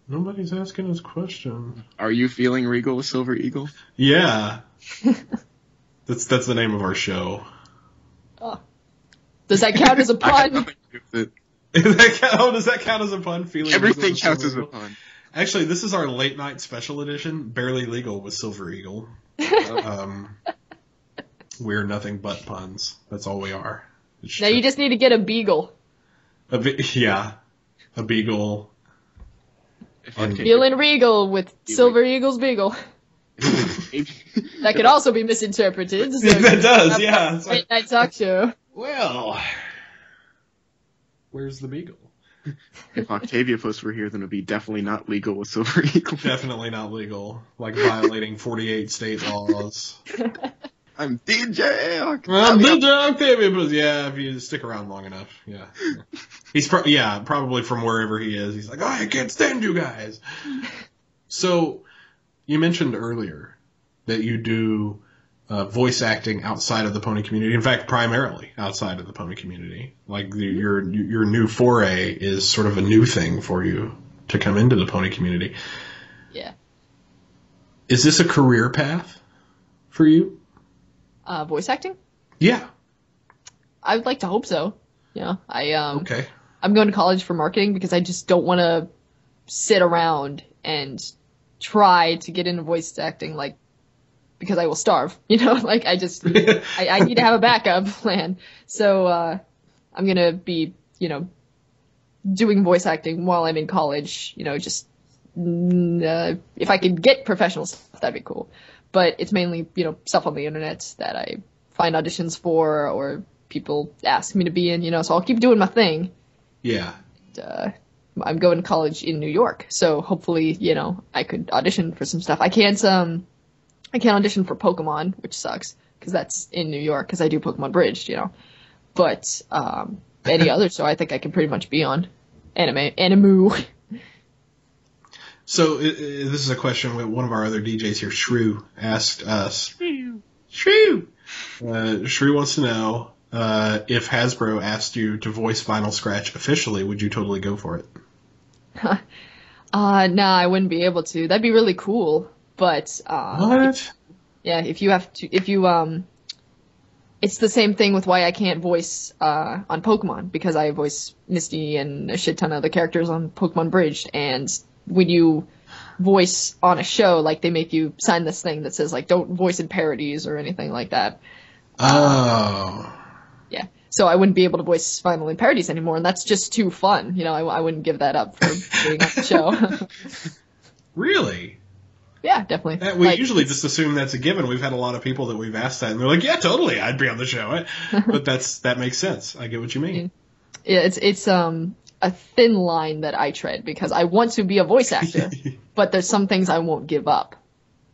nobody's asking us question. Are you feeling regal with Silver Eagle? Yeah. That's the name of our show. Does that count as a pun? Does that count as a pun? Feeling Everything counts as a pun. Actually, this is our late night special edition, Barely Legal with Silver Eagle. We're nothing but puns. That's all we are. Now you just need to get a beagle. A beagle. Feeling regal with Silver Eagle's beagle. That could also be misinterpreted. So that does, yeah. Late night talk show. Well, where's the beagle? If Octavia Post were here, then it would be definitely not legal with Silver Eagle. Definitely not legal. Like violating 48 state laws. I'm DJ Octavia Post. Yeah, if you stick around long enough. Yeah. He's probably from wherever he is. He's like, oh, I can't stand you guys. So, you mentioned earlier that you do voice acting outside of the pony community. In fact, primarily outside of the pony community. Like your new foray is sort of a new thing for you to come into the pony community. Yeah. Is this a career path for you? Voice acting? Yeah. I would like to hope so. Yeah. Okay. I'm going to college for marketing because I just don't want to sit around and try to get into voice acting, like, because I will starve, you know, like I need to have a backup plan. So, I'm going to be, you know, doing voice acting while I'm in college, you know, just, if I could get professional stuff, that'd be cool. But it's mainly, you know, stuff on the internet that I find auditions for or people ask me to be in, you know, so I'll keep doing my thing. Yeah. And, I'm going to college in New York, so hopefully, you know, I could audition for some stuff. I can't audition for Pokemon, which sucks, because that's in New York, because I do Pokemon Bridged, you know. But any other show I think I can pretty much be on. Animu. So this is a question that one of our other DJs here, Shrew, asked us. Shrew wants to know if Hasbro asked you to voice Vinyl Scratch officially, would you totally go for it? No, I wouldn't be able to. That'd be really cool. But, what? it's the same thing with why I can't voice, on Pokemon, because I voice Misty and a shit ton of other characters on Pokemon Bridged, and when you voice on a show, like, they make you sign this thing that says, like, don't voice in parodies or anything like that. Oh. Yeah. So I wouldn't be able to voice Vinyl in parodies anymore, and that's just too fun. You know, I wouldn't give that up for being on the show. Really? Yeah, definitely. We usually just assume that's a given. We've had a lot of people that we've asked that, and they're like, yeah, totally, I'd be on the show. But that makes sense. I get what you mean. Yeah, it's a thin line that I tread, because I want to be a voice actor, but there's some things I won't give up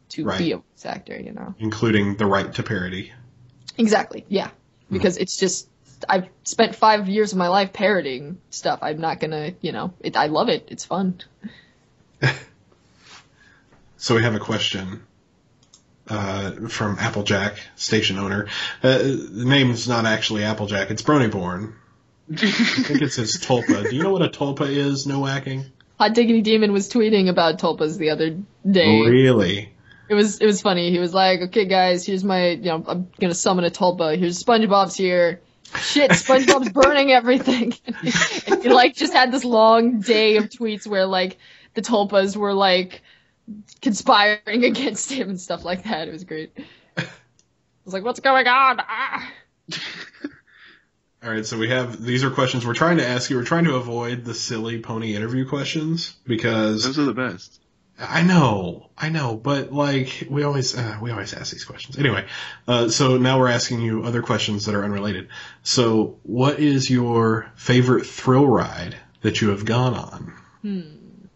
to be a voice actor, you know. Including the right to parody. Exactly, yeah. Because it's just, I've spent 5 years of my life parodying stuff. I'm not gonna, you know, I love it. It's fun. So we have a question from Applejack, station owner. The name's not actually Applejack, it's Bronyborn. I think it says tulpa. Do you know what a tulpa is, Nowacking? Hot Diggity Demon was tweeting about tulpas the other day. Really? It was funny. He was like, okay, guys, here's my, I'm gonna summon a tulpa. Here's SpongeBob's here. Shit, SpongeBob's burning everything. And he, like, just had this long day of tweets where, like, the tulpas were, like, conspiring against him and stuff like that. It was great. I was like, what's going on? Ah! All right, so these are questions we're trying to ask you. We're trying to avoid the silly pony interview questions because Those are the best. I know, but like we always ask these questions. Anyway, so now we're asking you other questions that are unrelated. So, what is your favorite thrill ride that you have gone on?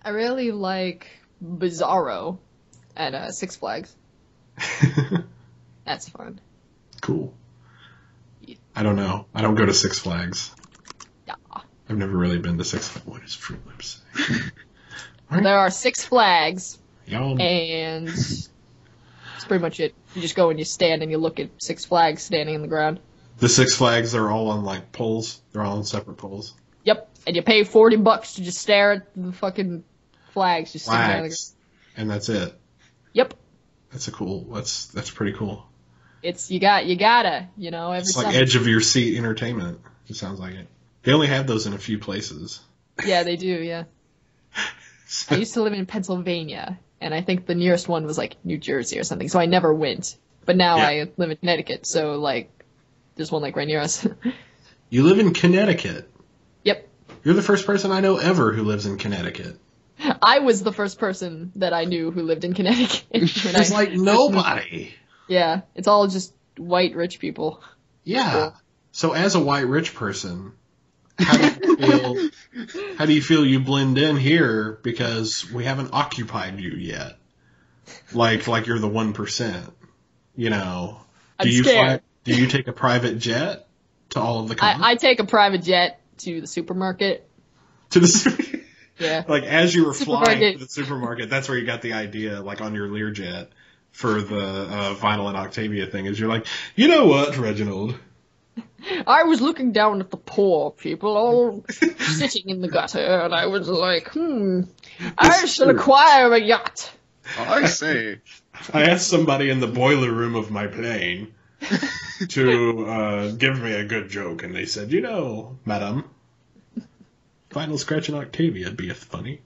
I really like Bizarro at Six Flags. That's fun. Cool. I don't know. I don't go to Six Flags. Yeah. I've never really been to Six Flags. What is Frewtlewps? There are Six Flags, Y'all. and that's pretty much it. You just go and you stand and you look at Six Flags standing in the ground. The Six Flags are all on like poles. They're all on separate poles. Yep, and you pay $40 to just stare at the fucking flags just sitting there. Flags. And that's it. Yep. That's that's pretty cool. It's you gotta, every It's like summer. edge of your seat entertainment. It sounds like it. They only have those in a few places. Yeah, they do, yeah. I used to live in Pennsylvania, and I think the nearest one was like New Jersey or something, so I never went. But now I live in Connecticut, so like there's one like right near us. You live in Connecticut. Yep. You're the first person I know ever who lives in Connecticut. I was the first person that I knew who lived in Connecticut. There's like nobody. Yeah, it's all just white rich people. Yeah. So as a white rich person, how do you feel you blend in here because we haven't occupied you yet? Like you're the 1%. You know. I'm scared. Do you take a private jet to all of the cons? I take a private jet to the supermarket. To the Yeah. Like as you were flying to the supermarket, that's where you got the idea, like on your Learjet for the Vinyl and Octavia thing, is you're like, you know what, Reginald? I was looking down at the poor people all sitting in the gutter, and I was like, I shall acquire a yacht. I say. I asked somebody in the boiler room of my plane to give me a good joke, and they said, you know, madam, Vinyl Scratch and Octavia beeth funny.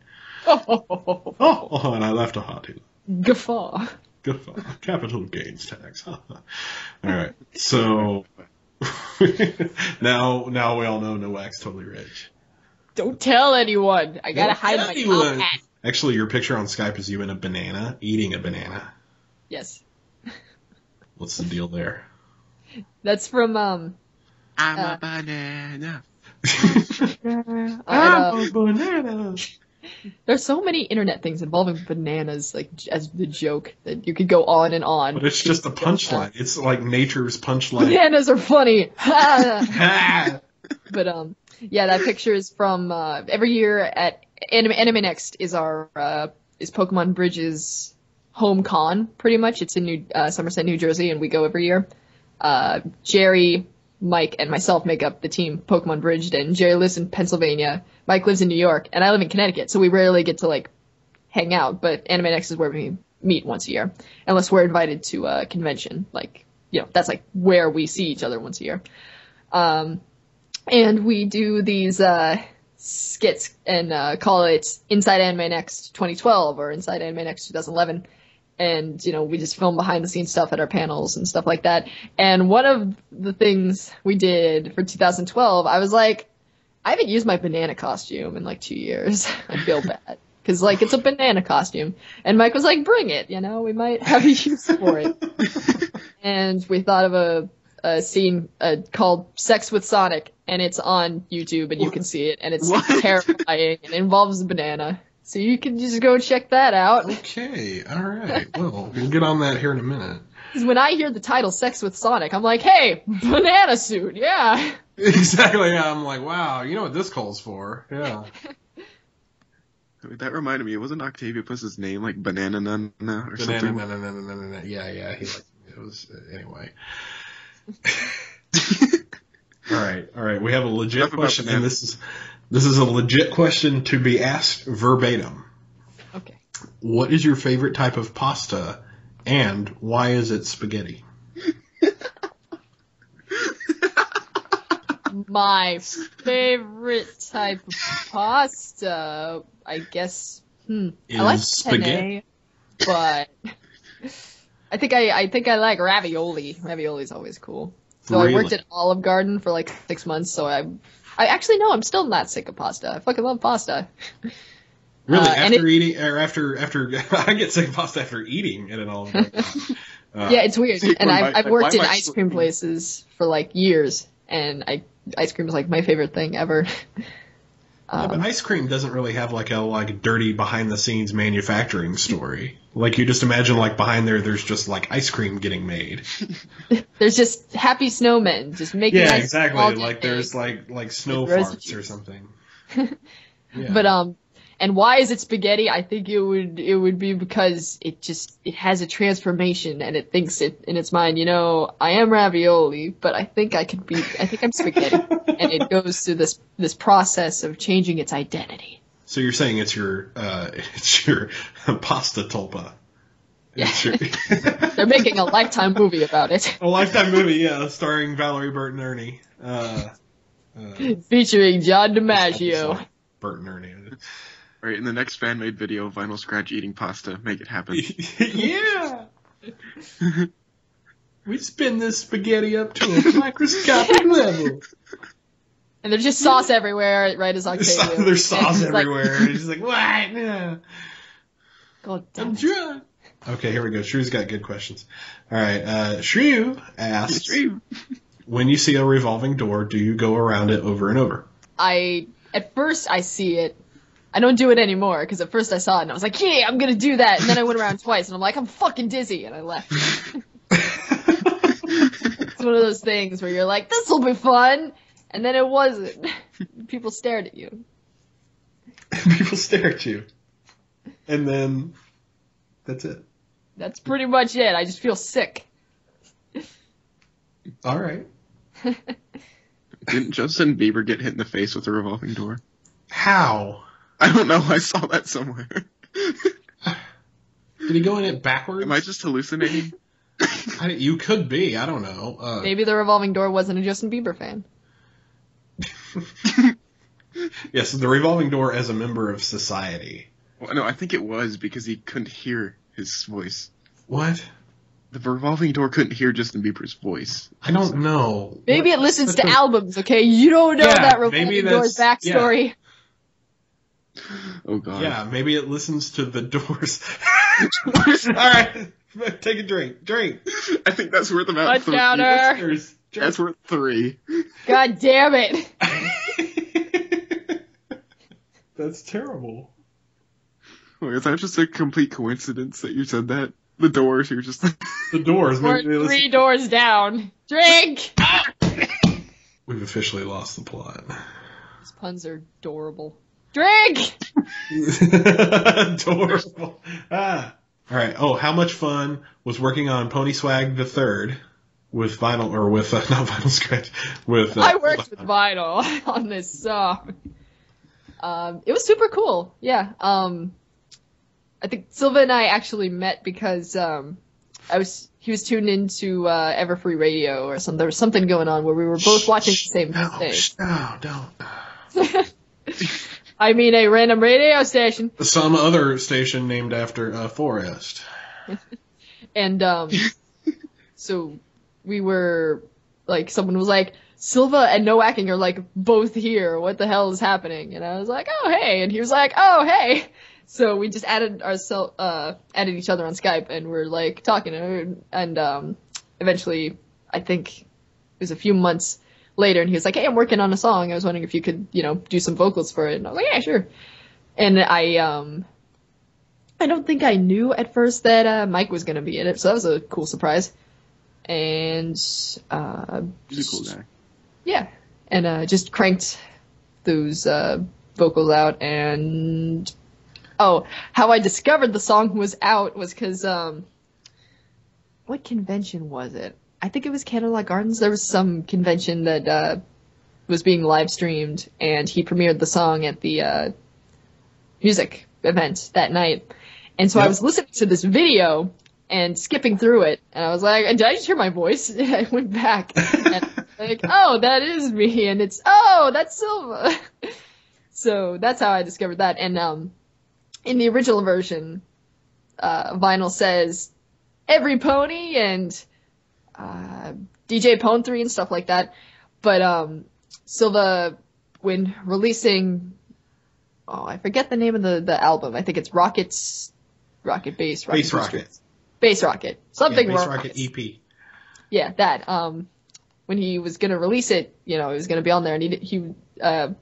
Oh, and I left a hearty Guffaw. capital gains tax. All right, so now we all know Nowack's totally rich. Don't tell anyone. I gotta hide my top hat. Actually, your picture on Skype is you in a banana, eating a banana. Yes. What's the deal there? That's from I'm a banana. I'm a banana. There's so many internet things involving bananas, like as the joke that you could go on and on. But it's just a punchline. It's like nature's punchline. Bananas are funny. But yeah, that picture is from every year at Anime Next is our is Pokemon Bridge's home con. Pretty much, it's in Somerset, New Jersey, and we go every year. Jerry, Mike, and myself make up the team Pokemon Bridged, and Jerry lives in Pennsylvania, Mike lives in New York, and I live in Connecticut, so we rarely get to, like, hang out, but Anime Next is where we meet once a year, unless we're invited to a convention, like, that's, like, where we see each other once a year. And we do these, skits and, call it Inside Anime Next 2012, or Inside Anime Next 2011. And, we just film behind the scenes stuff at our panels and stuff like that. And one of the things we did for 2012, I was like, I haven't used my banana costume in like 2 years. I feel bad. Cause like, it's a banana costume. And Mike was like, bring it, we might have a use for it. And we thought of a scene called Sex with Sonic, and it's on YouTube and you can see it, and it's terrifying and it involves a banana. So you can just go check that out. Okay, alright. Well, we'll get on that here in a minute. Because when I hear the title Sex with Sonic, I'm like, hey, banana suit, yeah. Exactly, yeah. I'm like, wow, you know what this calls for. Yeah. That reminded me, wasn't Octavius' name like Banana Nana or something? Yeah, he like, it was, anyway. All right. We have a legit Enough about question, and bananas. this is a legit question to be asked verbatim. Okay. What is your favorite type of pasta, and why is it spaghetti? My favorite type of pasta, I guess. I like Is penne, spaghetti. but I think I like ravioli. Ravioli is always cool. So Really? I worked at Olive Garden for like 6 months, so I actually no, I'm still not sick of pasta. I fucking love pasta. Really, and after eating, or after I get sick of pasta after eating at an Olive Garden. Yeah, it's weird. Take And one I've bite, worked why in am I ice cream places for like years, and ice cream is like my favorite thing ever. Yeah, but ice cream doesn't really have like a dirty behind the scenes manufacturing story. Like you just imagine like behind there's just like ice cream getting made. There's just happy snowmen just making Yeah, ice exactly. all Like day. there's like snow With rosy farts cheeks. or something. Yeah. But and why is it spaghetti? I think it would be because it has a transformation and it thinks it in its mind, I am ravioli, but I think I'm spaghetti. And it goes through this process of changing its identity. So you're saying it's your pasta tulpa. It's your They're making a Lifetime movie about it. a Lifetime movie, yeah, starring Valerie Burt and Ernie. Featuring John DiMaggio. Burt and Ernie. Right, in the next fan-made video, Vinyl Scratch eating pasta. Make it happen. Yeah. We spin this spaghetti up to a microscopic level. And there's just sauce everywhere, right as Octavio. There's sauce And he's everywhere. And he's like, what? Yeah. God damn I'm it. drunk. Okay, here we go. Shrew's got good questions. All right. Shrew asks, when you see a revolving door, do you go around it over and over? At first I see it. I don't do it anymore, because at first I saw it and I was like, yeah, I'm gonna do that. And then I went around twice and I'm like, I'm fucking dizzy. And I left. It's one of those things where you're like, this'll be fun. And then it wasn't. People stared at you. People stare at you. And then that's it. That's pretty much it. I just feel sick. All right. Didn't Justin Bieber get hit in the face with a revolving door? How? I don't know. I saw that somewhere. Did he go in it backwards? Am I just hallucinating? You could be. I don't know. Maybe the revolving door wasn't a Justin Bieber fan. Yes, the revolving door as a member of society. Well, no, I think it was because he couldn't hear his voice. What? The revolving door couldn't hear Justin Bieber's voice. I don't know. Maybe it listens to albums, okay? You don't know Yeah, that maybe revolving door's that's- backstory. Oh god. Yeah, maybe it listens to the doors. All right, take a drink. Drink. I think that's worth about Punch 3. downer. Listeners, That's worth 3. God damn it. That's terrible. Wait, is that just a complete coincidence that you said that? The doors, you're just The doors. We're Maybe they listen. 3 doors down. Drink! We've officially lost the plot. These puns are adorable. Drink! Adorable. Ah. All right. Oh, how much fun was working on Pony Swag the Third with vinyl, or with not Vinyl Scratch, with. I worked with vinyl on this song. It was super cool. Yeah. I think Silva and I actually met because he was tuned into Everfree Radio or something. There was something going on where we were both watching the same thing. No, don't. I mean, a random radio station. Some other station named after Forrest. And so we were like, someone was like, Silva and Nowacking are like both here. What the hell is happening? And I was like, oh hey. And he was like, oh hey. So we just added each other on Skype, and we're like talking, and eventually, I think it was a few months later, and he was like, hey, I'm working on a song. I was wondering if you could, do some vocals for it. And I was like, yeah, sure. And I don't think I knew at first that Mike was gonna be in it, so that was a cool surprise. And he's a cool guy. yeah, and just cranked those vocals out. And how I discovered the song was out was because what convention was it? I think it was Candlelight Gardens. There was some convention that was being live streamed, and he premiered the song at the music event that night. And so I was listening to this video and skipping through it, and I was like, did I just hear my voice? And I went back, and like, oh, that is me, and it's, oh, that's Silva. So that's how I discovered that. And in the original version, Vinyl says every pony and DJ Pone 3 and stuff like that. But Silva, when releasing, I forget the name of the album. I think it's Bass Rocket. Something Bass wrong. Rocket EP. Yeah, that. When he was gonna release it, it was gonna be on there, and he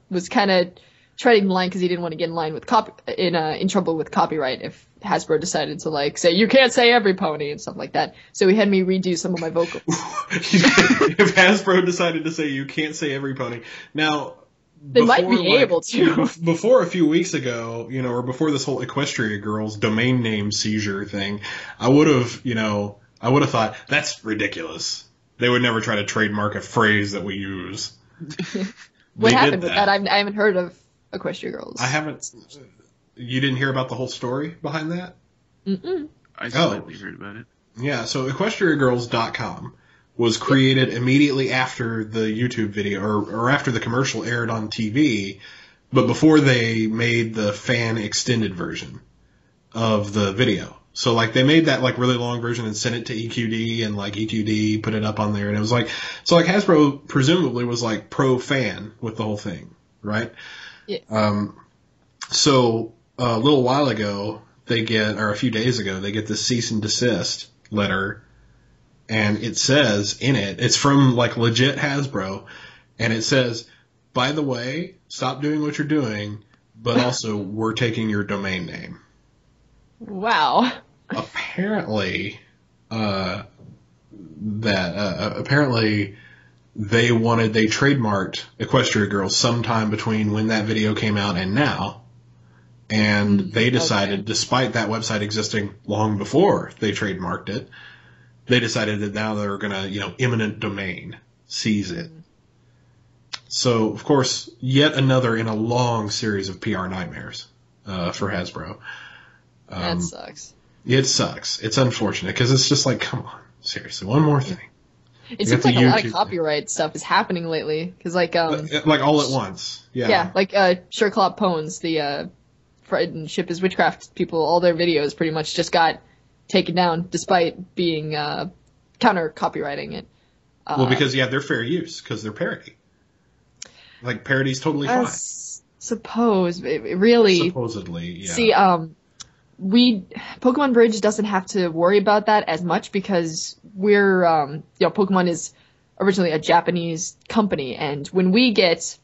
was kind of treading the line because he didn't want to get in line with in trouble with copyright if Hasbro decided to say you can't say every pony and stuff like that. So he had me redo some of my vocals. If Hasbro decided to say you can't say every pony, now they might be able to. Before a few weeks ago, or before this whole Equestria Girls domain name seizure thing, I would have thought that's ridiculous. They would never try to trademark a phrase that we use. What happened with that? I haven't heard of Equestria Girls. I haven't. You didn't hear about the whole story behind that? Mm-mm. I slightly heard about it. Yeah, so EquestriaGirls.com was created immediately after the YouTube video, or after the commercial aired on TV, but before they made the fan extended version of the video. So they made that really long version and sent it to EQD, and EQD put it up on there, and it was Hasbro presumably was pro fan with the whole thing, right? Yeah. So a little while ago, a few days ago, they get this cease and desist letter, and it says in it, it's from legit Hasbro, and it says, by the way, stop doing what you're doing, but also we're taking your domain name. Wow. Apparently, apparently they trademarked Equestria Girls sometime between when that video came out and now. And they decided, despite that website existing long before they trademarked it, they decided that now they're going to, eminent domain, seize it. So, of course, yet another in a long series of PR nightmares for Hasbro. That sucks. It sucks. It's unfortunate because it's just come on, seriously, one more thing. It seems like a lot of copyright stuff is happening lately because all at once. Yeah. Yeah, Sherclop Pones, the and Ship is Witchcraft people, all their videos pretty much just got taken down despite being counter copywriting it. Because they're fair use because they're parody. Parody's totally fine. Suppose it really supposedly. Yeah. See, Pokemon Bridge doesn't have to worry about that as much because we're Pokemon is originally a Japanese company, and when we get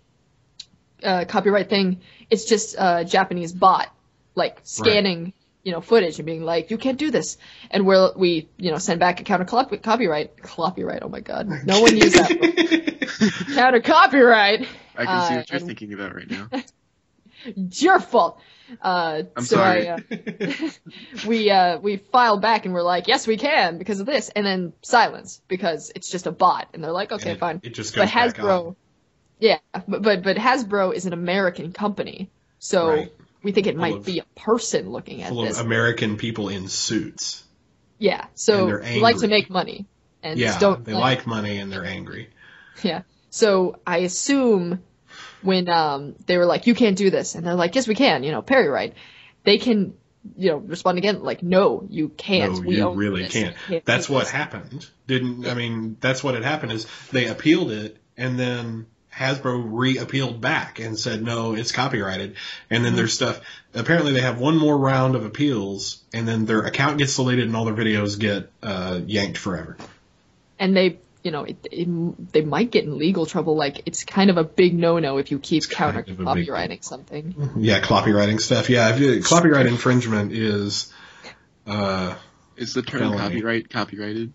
a copyright thing, it's just a Japanese bot scanning footage and being you can't do this, and we send back a counter copyright. Oh my god, no one used that. Counter copyright. I can see what you're thinking about right now. It's your fault. I'm sorry. We file back and we're yes, we can because of this, and then silence because it's just a bot, and they're okay, fine. It just goes back on. Yeah, but Hasbro is an American company, so we think it might be a person looking at this. Full of American people in suits. Yeah, so they like to make money, and they like money and they're angry. Yeah, so I assume when they were you can't do this, and they're yes, we can, parry right, they can respond again no, you can't. No, you really can't. That's what happened. That's what had happened is they appealed it, and then Hasbro re-appealed back and said, no, it's copyrighted. And then there's stuff, apparently they have one more round of appeals, and then their account gets deleted and all their videos get yanked forever. And they, they might get in legal trouble. It's kind of a big no-no if you keep counter copywriting something. Yeah, copywriting stuff. Yeah, copyright infringement is the term copyright copyrighted?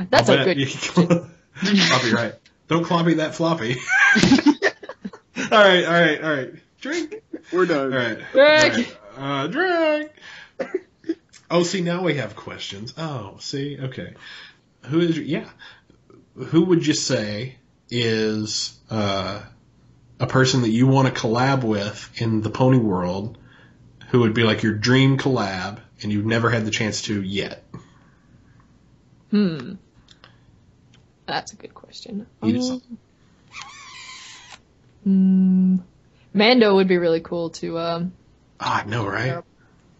That's a good copyright. Don't copy that floppy. All right. Drink. We're done. All right. Drink. All right. Drink. Oh, see, now we have questions. Oh, see, okay. Who would you say is a person that you want to collab with in the pony world, who would be like your dream collab, and you've never had the chance to yet? That's a good question. You decide. Mando would be really cool to. I know, right?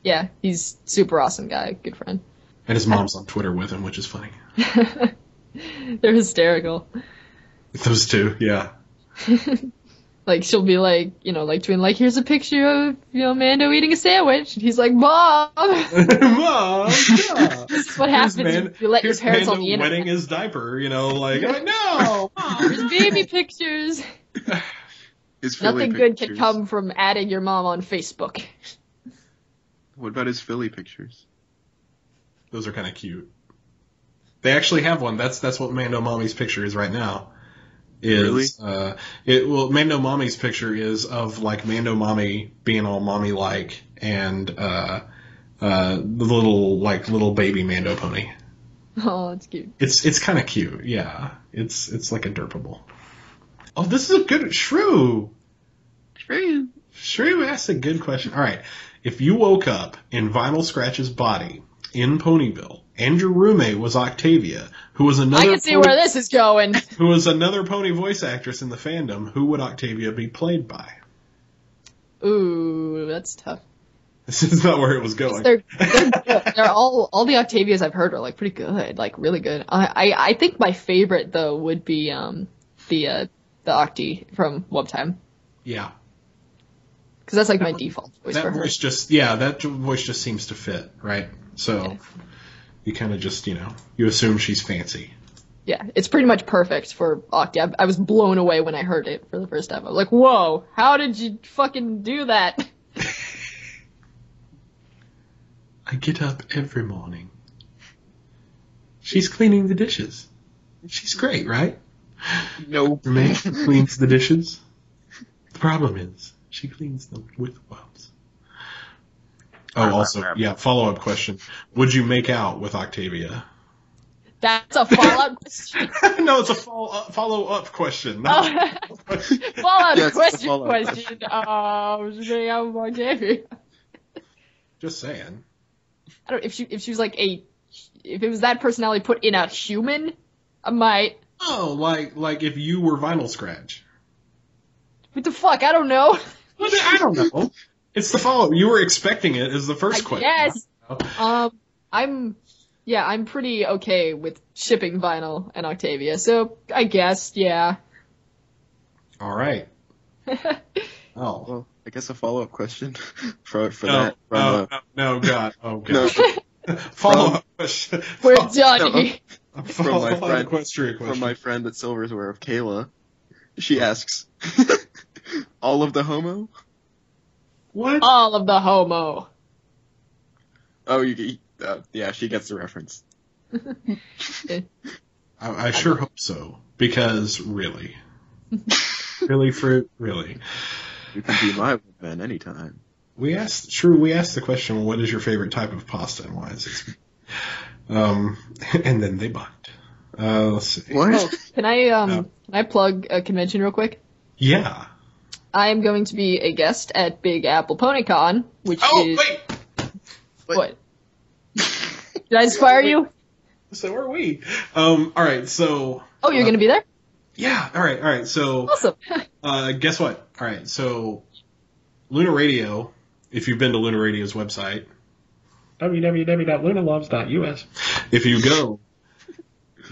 Yeah, he's super awesome guy, good friend. And his mom's on Twitter with him, which is funny. They're hysterical. Those two, yeah. Like, she'll be like, tweeting, like, here's a picture of, Mando eating a sandwich. And he's like, Mom! Mom, yeah. This is what happens if you let your parents on the internet. Wetting his diaper, no, Mom! There's baby pictures. Nothing good can come from adding your mom on Facebook. What about his Philly pictures? Those are kind of cute. They actually have one. That's what Mando Mommy's picture is right now. Really? Mando Mommy's picture is of like Mando Mommy being all mommy-like, and the little baby Mando pony. Oh, that's cute. It's kind of cute, yeah. It's like adorable. Oh, this is a good Shrew. Shrew asked a good question. All right, if you woke up in Vinyl Scratch's body in Ponyville, and your roommate was Octavia, who was another. I can see where this is going. Who was another pony voice actress in the fandom? Who would Octavia be played by? Ooh, that's tough. This is not where it was going. They're all the Octavias I've heard are like pretty good, like really good. I think my favorite though would be the Octi from Wub Time. Yeah. Because that's like my default voice for her. That voice just seems to fit, right? So. Yeah. You kind of just, you assume she's fancy. Yeah, it's pretty much perfect for Octi. I was blown away when I heard it for the first time. I was like, whoa, how did you fucking do that? I get up every morning. She's cleaning the dishes. She's great, right? No. Her maid cleans the dishes. The problem is, she cleans them with wubs. Oh, also, follow-up question. Would you make out with Octavia? That's a follow-up question. No, it's a follow-up question. Follow-up question. Would you make out with Octavia? Just saying. I don't. If she was like if it was that personality put in a human, I might. Oh, like if you were Vinyl Scratch. What the fuck? I don't know. I don't know. It's the follow-up. You were expecting it as the first question. Yes. I'm pretty okay with shipping Vinyl and Octavia, so I guess, yeah. All right. Oh. Well, I guess a follow-up question for no, that. No, God. Oh, God. No. Follow-up question. We're done. From my friend at Silversware of Kayla, she asks, all of the homo? What? All of the homo. Oh, yeah, she gets the reference. I sure hope so, because really. Really. You can be my man anytime. We asked the question, what is your favorite type of pasta and why is it? And then they bucked. Let's see. What? Oh, can I plug a convention real quick? Yeah. I am going to be a guest at Big Apple PonyCon, which is... wait! What? Did I inspire you? So are we. Alright, so... Oh, you're going to be there? Yeah, alright, so... Awesome. Guess what? Alright, so... Luna Radio, if you've been to Luna Radio's website, www.lunaloves.us. If you go,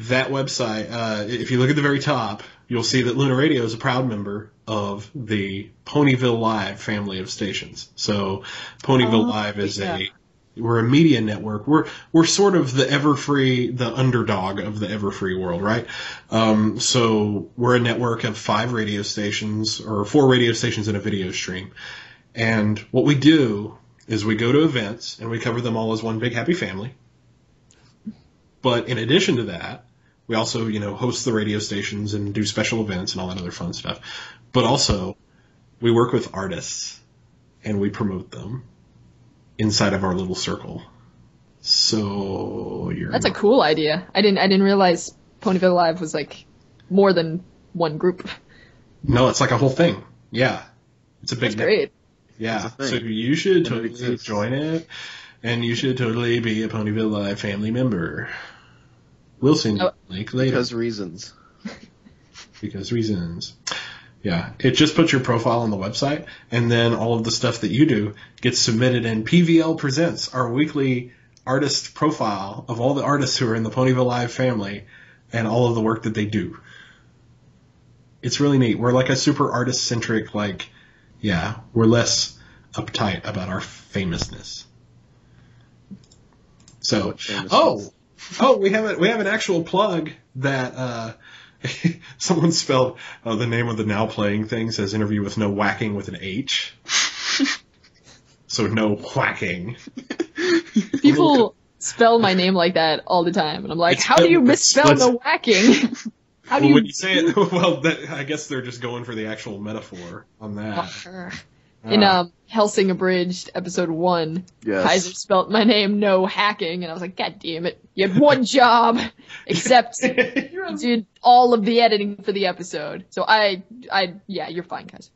that website, if you look at the very top, you'll see that Luna Radio is a proud member of the Ponyville Live family of stations. So Ponyville Live is we're a media network. We're sort of the the underdog of the Everfree world, right? So we're a network of 4 radio stations and a video stream. And what we do is we go to events and we cover them all as one big happy family. But in addition to that, we also, host the radio stations and do special events and all that other fun stuff. But also, we work with artists and we promote them inside of our little circle. So That's a cool idea. I didn't realize Ponyville Live was like more than one group. No, it's like a whole thing. Yeah. It's a big That's great. Yeah. So you should totally join it, and you should totally be a Ponyville Live family member. We'll send you a link later. Because reasons. Because reasons. Yeah. It just puts your profile on the website, and then all of the stuff that you do gets submitted in PVL Presents, our weekly artist profile of all the artists who are in the Ponyville Live family and all of the work that they do. It's really neat. We're like a super artist-centric, like, yeah, we're less uptight about our famousness. So, we have an actual plug that someone spelled the name of the now playing thing says interview with Nowacking with an H. So Nowacking. People spell my name like that all the time, and I'm like, how do you misspell Nowacking? How do you? When you say it, I guess they're just going for the actual metaphor on that. In Helsing Abridged, episode 1, Kaiser spelt my name no hacking, and I was like, God damn it, you had one job, except you did all of the editing for the episode. So yeah, you're fine, Kaiser.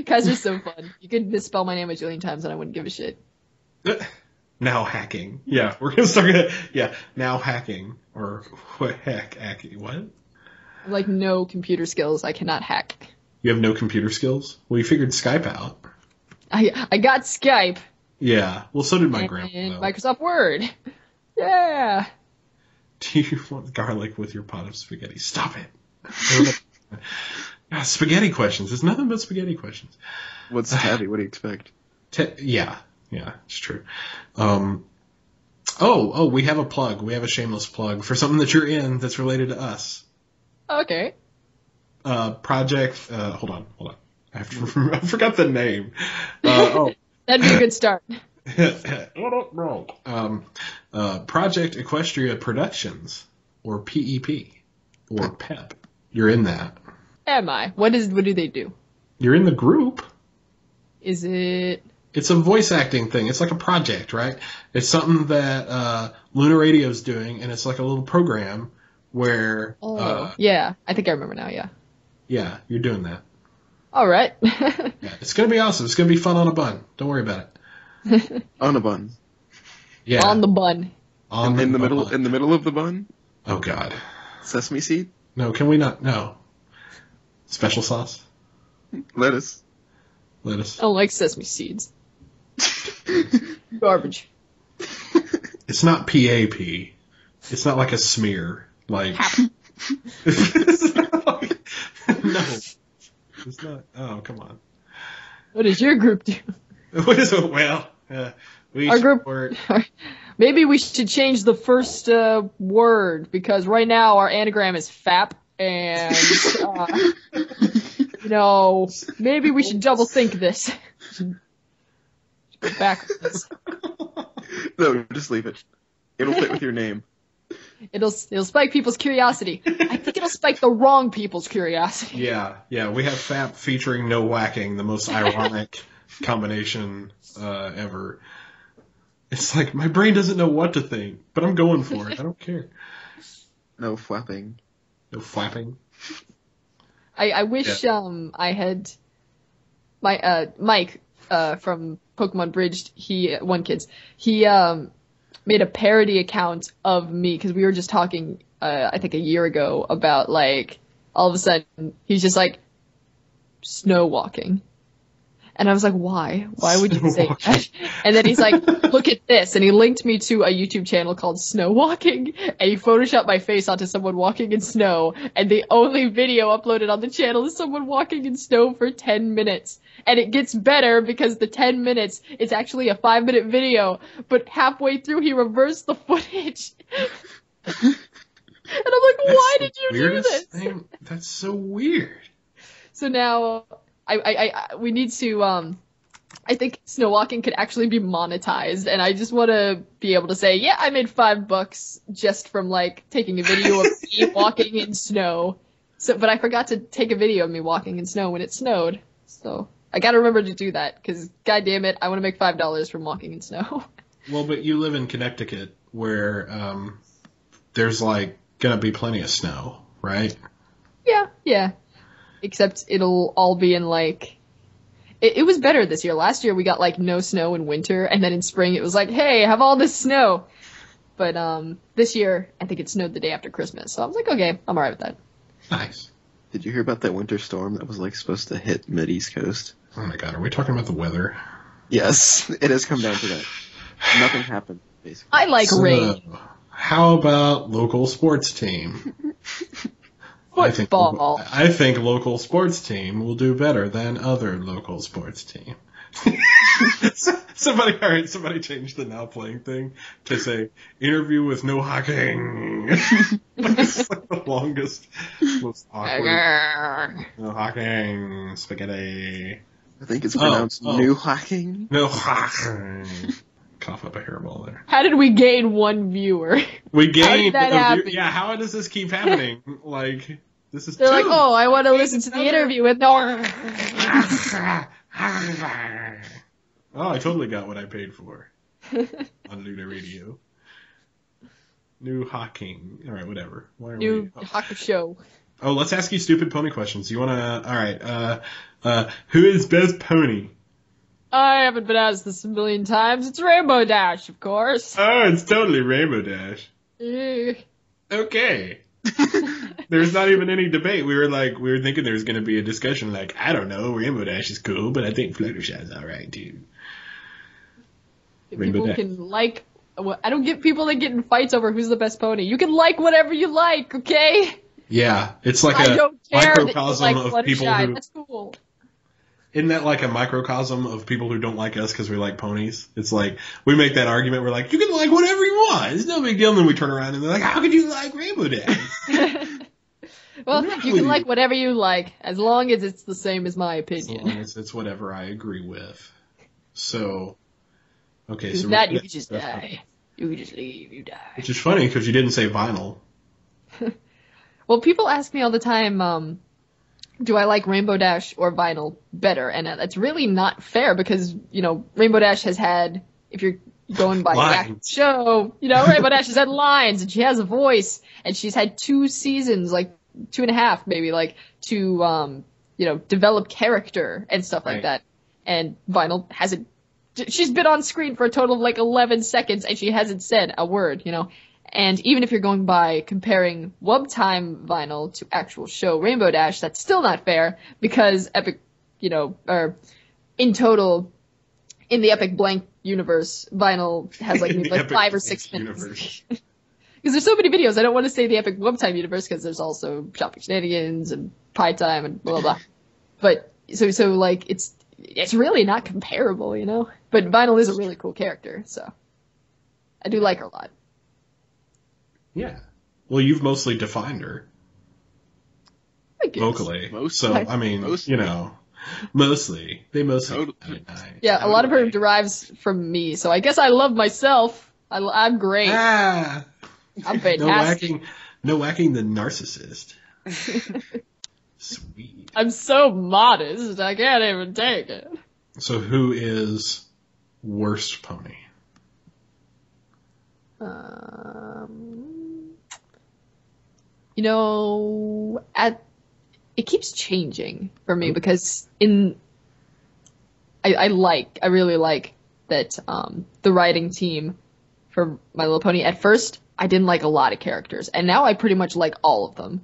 Kaiser's so fun. You could misspell my name a jillion times and I wouldn't give a shit. Now hacking. Yeah, we're gonna start. Now hacking or what? Hacking? What? Like no computer skills. I cannot hack. You have no computer skills? Well, you figured Skype out. I got Skype. Yeah. Well, so did my grandpa. And Microsoft Word. Yeah. Do you want garlic with your pot of spaghetti? Stop it. Spaghetti questions. It's nothing but spaghetti questions. What's Tabby? What do you expect? Yeah, it's true. We have a plug. We have a shameless plug for something that you're in that's related to us. Okay. Project. Hold on. I forgot the name. That'd be a good start. Project Equestria Productions, or PEP, or PEP. You're in that. Am I? What do they do? You're in the group. Is it? It's a voice acting thing. It's like a project, right? It's something that Luna Radio's doing, and it's like a little program where... yeah. I think I remember now, yeah. Yeah, you're doing that. All right. Yeah, it's going to be awesome. It's going to be fun on a bun. Don't worry about it. On a bun. Yeah. On the bun. In the middle of the bun? Oh, God. Sesame seed? No, can we not? No. Special sauce? Lettuce. I don't like sesame seeds. Garbage. It's not PAP. It's not like a smear. Like... No. It's not. Oh, come on. What does your group do? What is it? Well, our group. Maybe we should change the first word, because right now our anagram is FAP, and maybe we should double think this. Go back with this. No, just leave it. It'll fit with your name. It'll spike people's curiosity. I think it'll spike the wrong people's curiosity. Yeah. We have FAP featuring Nowacking, the most ironic combination ever. It's like, my brain doesn't know what to think, but I'm going for it. I don't care. No flapping. No flapping. I wish I had my Mike from Pokemon Bridged. He made a parody account of me, because we were just talking, I think a year ago, about, like, all of a sudden, he's just like, snow walking. And I was like, why? Why would you say that? And then he's like, look at this. And he linked me to a YouTube channel called Snow Walking, and he photoshopped my face onto someone walking in snow, and the only video uploaded on the channel is someone walking in snow for 10 minutes. And it gets better, because the 10 minutes is actually a 5-minute video, but halfway through he reversed the footage. And I'm like, why did you do this? Thing. That's so weird. So now we need to, I think Snow Walking could actually be monetized, and I just want to be able to say, yeah, I made $5 just from, like, taking a video of me walking in snow. But I forgot to take a video of me walking in snow when it snowed. So I gotta remember to do that, because, god damn it, I want to make $5 from walking in snow. Well, but you live in Connecticut, where there's, like, gonna be plenty of snow, right? Yeah. except it'll all be in like, it was better this year. Last year we got like no snow in winter, and then in spring it was like, hey, have all this snow. But this year I think it snowed the day after Christmas, so I was like, okay, I'm alright with that. Nice. Did you hear about that winter storm that was like supposed to hit mid-East Coast? Oh my god, are we talking about the weather? Yes, it has come down to that. Nothing happened, basically. I like rain. How about local sports team? Football. I think local sports team will do better than other local sports team. Somebody changed the now playing thing to say interview with Nowacking. It's like the longest, most awkward. Nowacking spaghetti. I think it's pronounced Nowacking. Nowacking. Cough up a hairball there. How did we gain one viewer? We gained How did that happen? Yeah, how does this keep happening? Like, this is They're two. like, oh, I want to listen to the interview with no. Oh, I totally got what I paid for on Lunar Radio. New Hawking. All right, whatever. New hockey show. Oh, let's ask you stupid pony questions. You wanna? All right. Who is best pony? I haven't been asked this a million times. It's Rainbow Dash, of course. Oh, it's totally Rainbow Dash. Eh. Okay. There's not even any debate. We were thinking there was going to be a discussion like, I don't know, Rainbow Dash is cool, but I think Fluttershy's alright too. People can like, I don't get people that get in fights over who's the best pony. You can like whatever you like, okay? Yeah, it's like I don't care microcosm that you like of people Fluttershy. who... That's cool. Isn't that like a microcosm of people who don't like us because we like ponies? It's like, we make that argument, we're like, you can like whatever you want, it's no big deal, and then we turn around and they're like, how could you like Rainbow Dash? Well, Really? you can like whatever you like, as long as it's the same as my As opinion. long as it's whatever I agree with. So, okay, If so... not, you could just die. You could just leave, you die. Which is funny, because you didn't say vinyl. Well, people ask me all the time, do I like Rainbow Dash or Vinyl better? And that's really not fair because, Rainbow Dash has had, if you're going by the actual show, Rainbow Dash has had lines and she has a voice and she's had 2 seasons, like 2.5 maybe, like to, develop character and stuff like that. And Vinyl hasn't, she's been on screen for a total of like 11 seconds and she hasn't said a word, And even if you're going by comparing Wub Time Vinyl to actual show Rainbow Dash, that's still not fair because Epic, or in total, in the Epic Blank universe, Vinyl has like maybe like 5 or 6 minutes. Because there's so many videos, I don't want to say the Epic Wub Time universe because there's also Shopping Shenanigans and Pie Time and blah, blah, blah. But, so like, it's really not comparable, But Vinyl is a really cool character, so I do like her a lot. Yeah. Well, you've mostly defined her. I guess. Vocally. Mostly. So, I mean, mostly. They mostly. Yeah, a lot of her derives from me, so I guess I love myself. I'm great. Ah! I'm fantastic. Nowacking the narcissist. Sweet. I'm so modest, I can't even take it. So who is worst pony? It keeps changing for me because I really like that the writing team for My Little Pony. At first, I didn't like a lot of characters, and now I pretty much like all of them.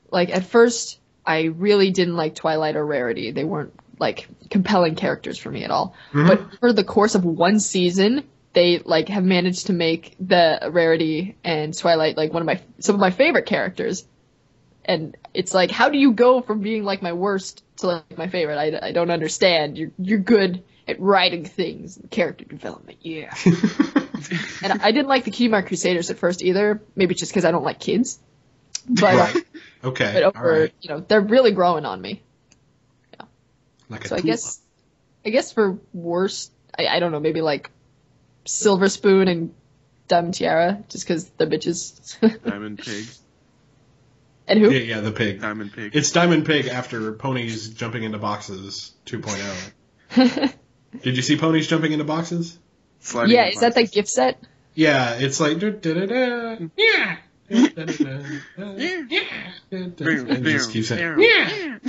Like at first, I really didn't like Twilight or Rarity. They weren't like compelling characters for me at all. Mm-hmm. But for the course of one season, they like have managed to make the Rarity and Twilight like some of my favorite characters. And it's like, how do you go from being like my worst to like my favorite? I don't understand. You're good at writing things, character development, yeah. And I didn't like the Keymark Crusaders at first either. Maybe just because I don't like kids. But okay, but over, they're really growing on me. Yeah. Like so I guess for worst, I don't know, maybe like Silver Spoon and Diamond Tiara, just because they're bitches. Diamond Pig. And who? Yeah, the pig. Diamond Pig. It's Diamond Pig after Ponies Jumping into Boxes 2.0. Did you see Ponies Jumping into Boxes? Sliding yeah, is that the gift set? Yeah, it's like yeah. And just keep saying yeah.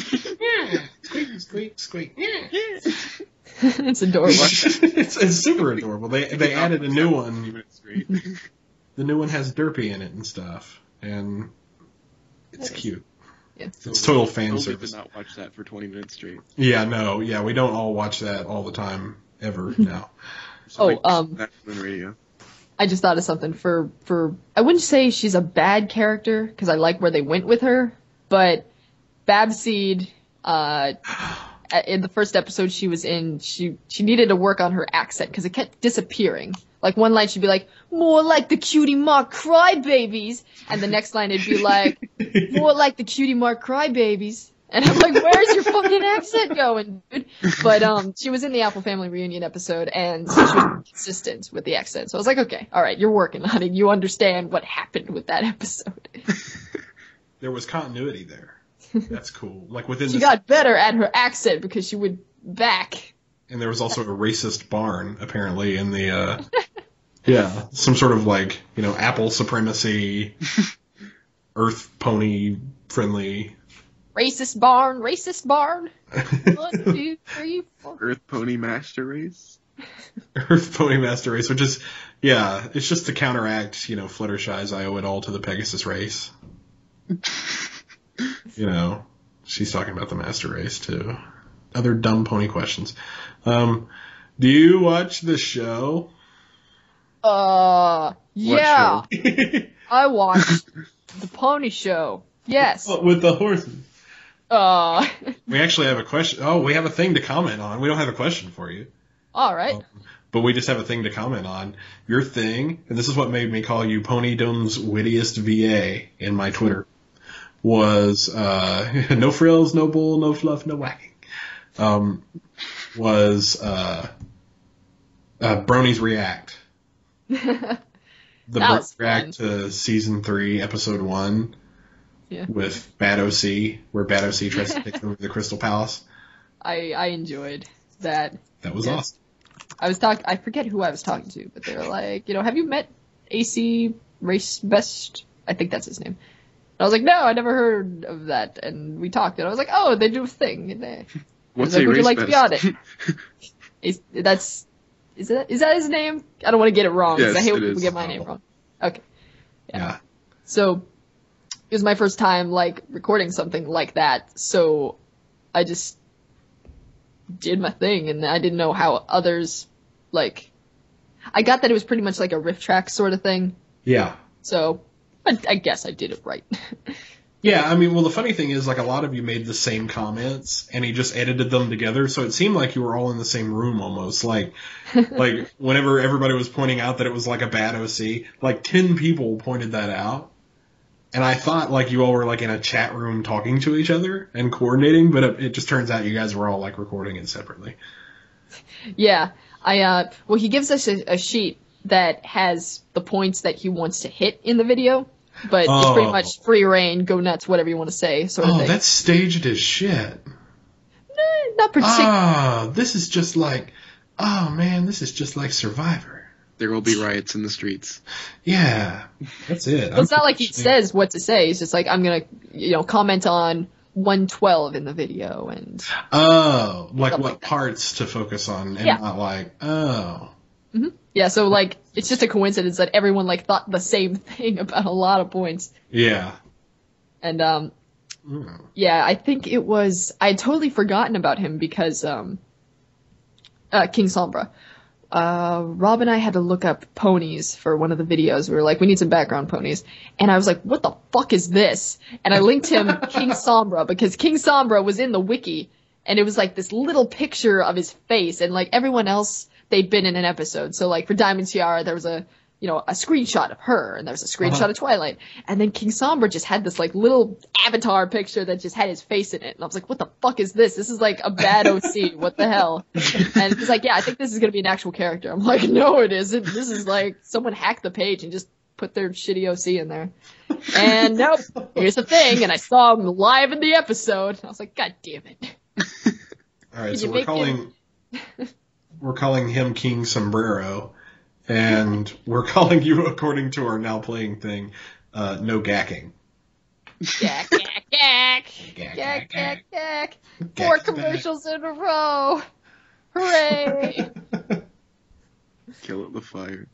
Squeak, squeak. It's adorable. It's super adorable. They added a new one. The new one has Derpy in it and stuff, and it's cute. Yeah. It's total fan service. Did not watch that for 20 minutes straight. Yeah, no, yeah, we don't all watch that all the time ever now. Radio. I just thought of something for I wouldn't say she's a bad character because I like where they went with her, but Babseed, in the first episode she was in, she needed to work on her accent because it kept disappearing. Like one line she'd be like, more like the Cutie Mark Crybabies, and the next line it'd be like, more like the Cutie Mark Crybabies. And I'm like, where's your fucking accent going, dude? But she was in the Apple Family Reunion episode, and so she was consistent with the accent. So I was like, okay, all right, you're working on it. You understand what happened with that episode. There was continuity there. That's cool. Like within she got better at her accent because she would back. And there was also a racist barn, apparently, in the, some sort of like, Apple supremacy, Earth pony friendly. Racist barn. 1, 2, 3, 4. Earth Pony Master Race? Earth Pony Master Race, which is, it's just to counteract, Fluttershy's I owe it all to the Pegasus race. She's talking about the Master Race, too. Other dumb pony questions. Do you watch the show? Yeah. Show? I watched the Pony Show. Yes. With the horses. We actually have a question. Oh, we have a thing to comment on. We don't have a question for you. All right. But we just have a thing to comment on. Your thing, and this is what made me call you Ponydom's wittiest VA in my Twitter, was no frills, no bull, no fluff, no whacking. Was Bronies React. The Bronies React to Season 3, Episode 1. Yeah. With Bad OC, where Bad OC tries to take over the Crystal Palace. I enjoyed that. That was awesome. I forget who I was talking to, but they were like, have you met AC Race Best? I think that's his name. And I was like, no, I never heard of that. And we talked, and I was like, oh, they do a thing. What's like, a would race you like best? to be on it? Is that his name? I don't want to get it wrong because I hate when people get my name wrong. Okay. Yeah. So it was my first time recording something like that, so I just did my thing, and I didn't know how others I got that it was pretty much like a riff track sort of thing. Yeah. So I guess I did it right. Yeah, the funny thing is, a lot of you made the same comments, and he just edited them together, so it seemed like you were all in the same room almost. Like whenever everybody was pointing out that it was a bad OC, 10 people pointed that out. And I thought you all were in a chat room talking to each other and coordinating, but it just turns out you guys were all recording it separately. Yeah. He gives us a sheet that has the points that he wants to hit in the video, but it's pretty much free reign, go nuts, whatever you want to say, sort of thing. That's staged as shit. Not particularly. This is just this is just like Survivor. There will be riots in the streets. Yeah, that's it. Well, it's not like he says what to say. It's just I'm going to, comment on 112 in the video and. Oh, what parts to focus on and not Mm-hmm. Yeah, so it's just a coincidence that everyone thought the same thing about a lot of points. Yeah. And I think it was I'd totally forgotten about him because King Sombra. Rob and I had to look up ponies for one of the videos. We were like, we need some background ponies. And I was like, what the fuck is this? And I linked him King Sombra because King Sombra was in the wiki and it was this little picture of his face and everyone else, they'd been in an episode. So for Diamond Tiara, there was a screenshot of her and there was a screenshot of Twilight. And then King Sombra just had this little avatar picture that just had his face in it. And I was like, what the fuck is this? This is a bad OC. What the hell? And he's like, yeah, I think this is going to be an actual character. I'm like, no, it isn't. This is someone hacked the page and just put their shitty OC in there. And nope, here's the thing. And I saw him live in the episode. And I was like, God damn it. All right, so we're calling him King Sombrero. And we're calling you, according to our now playing thing, no gacking. Gack, gack, gack. Gack, gack, gack. 4 commercials in a row. Hooray! Kill it with fire.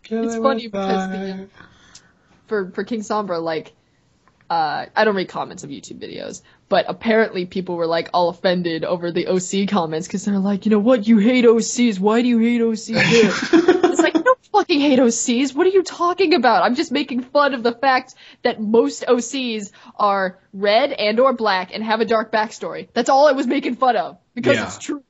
It's funny because for King Sombra, like, I don't read comments of YouTube videos, but apparently people were, like, all offended over the OC comments because they're like, you know what, you hate OCs, why do you hate OCs? It's like, I don't fucking hate OCs, what are you talking about? I'm just making fun of the fact that most OCs are red and or black and have a dark backstory. That's all I was making fun of, because it's true.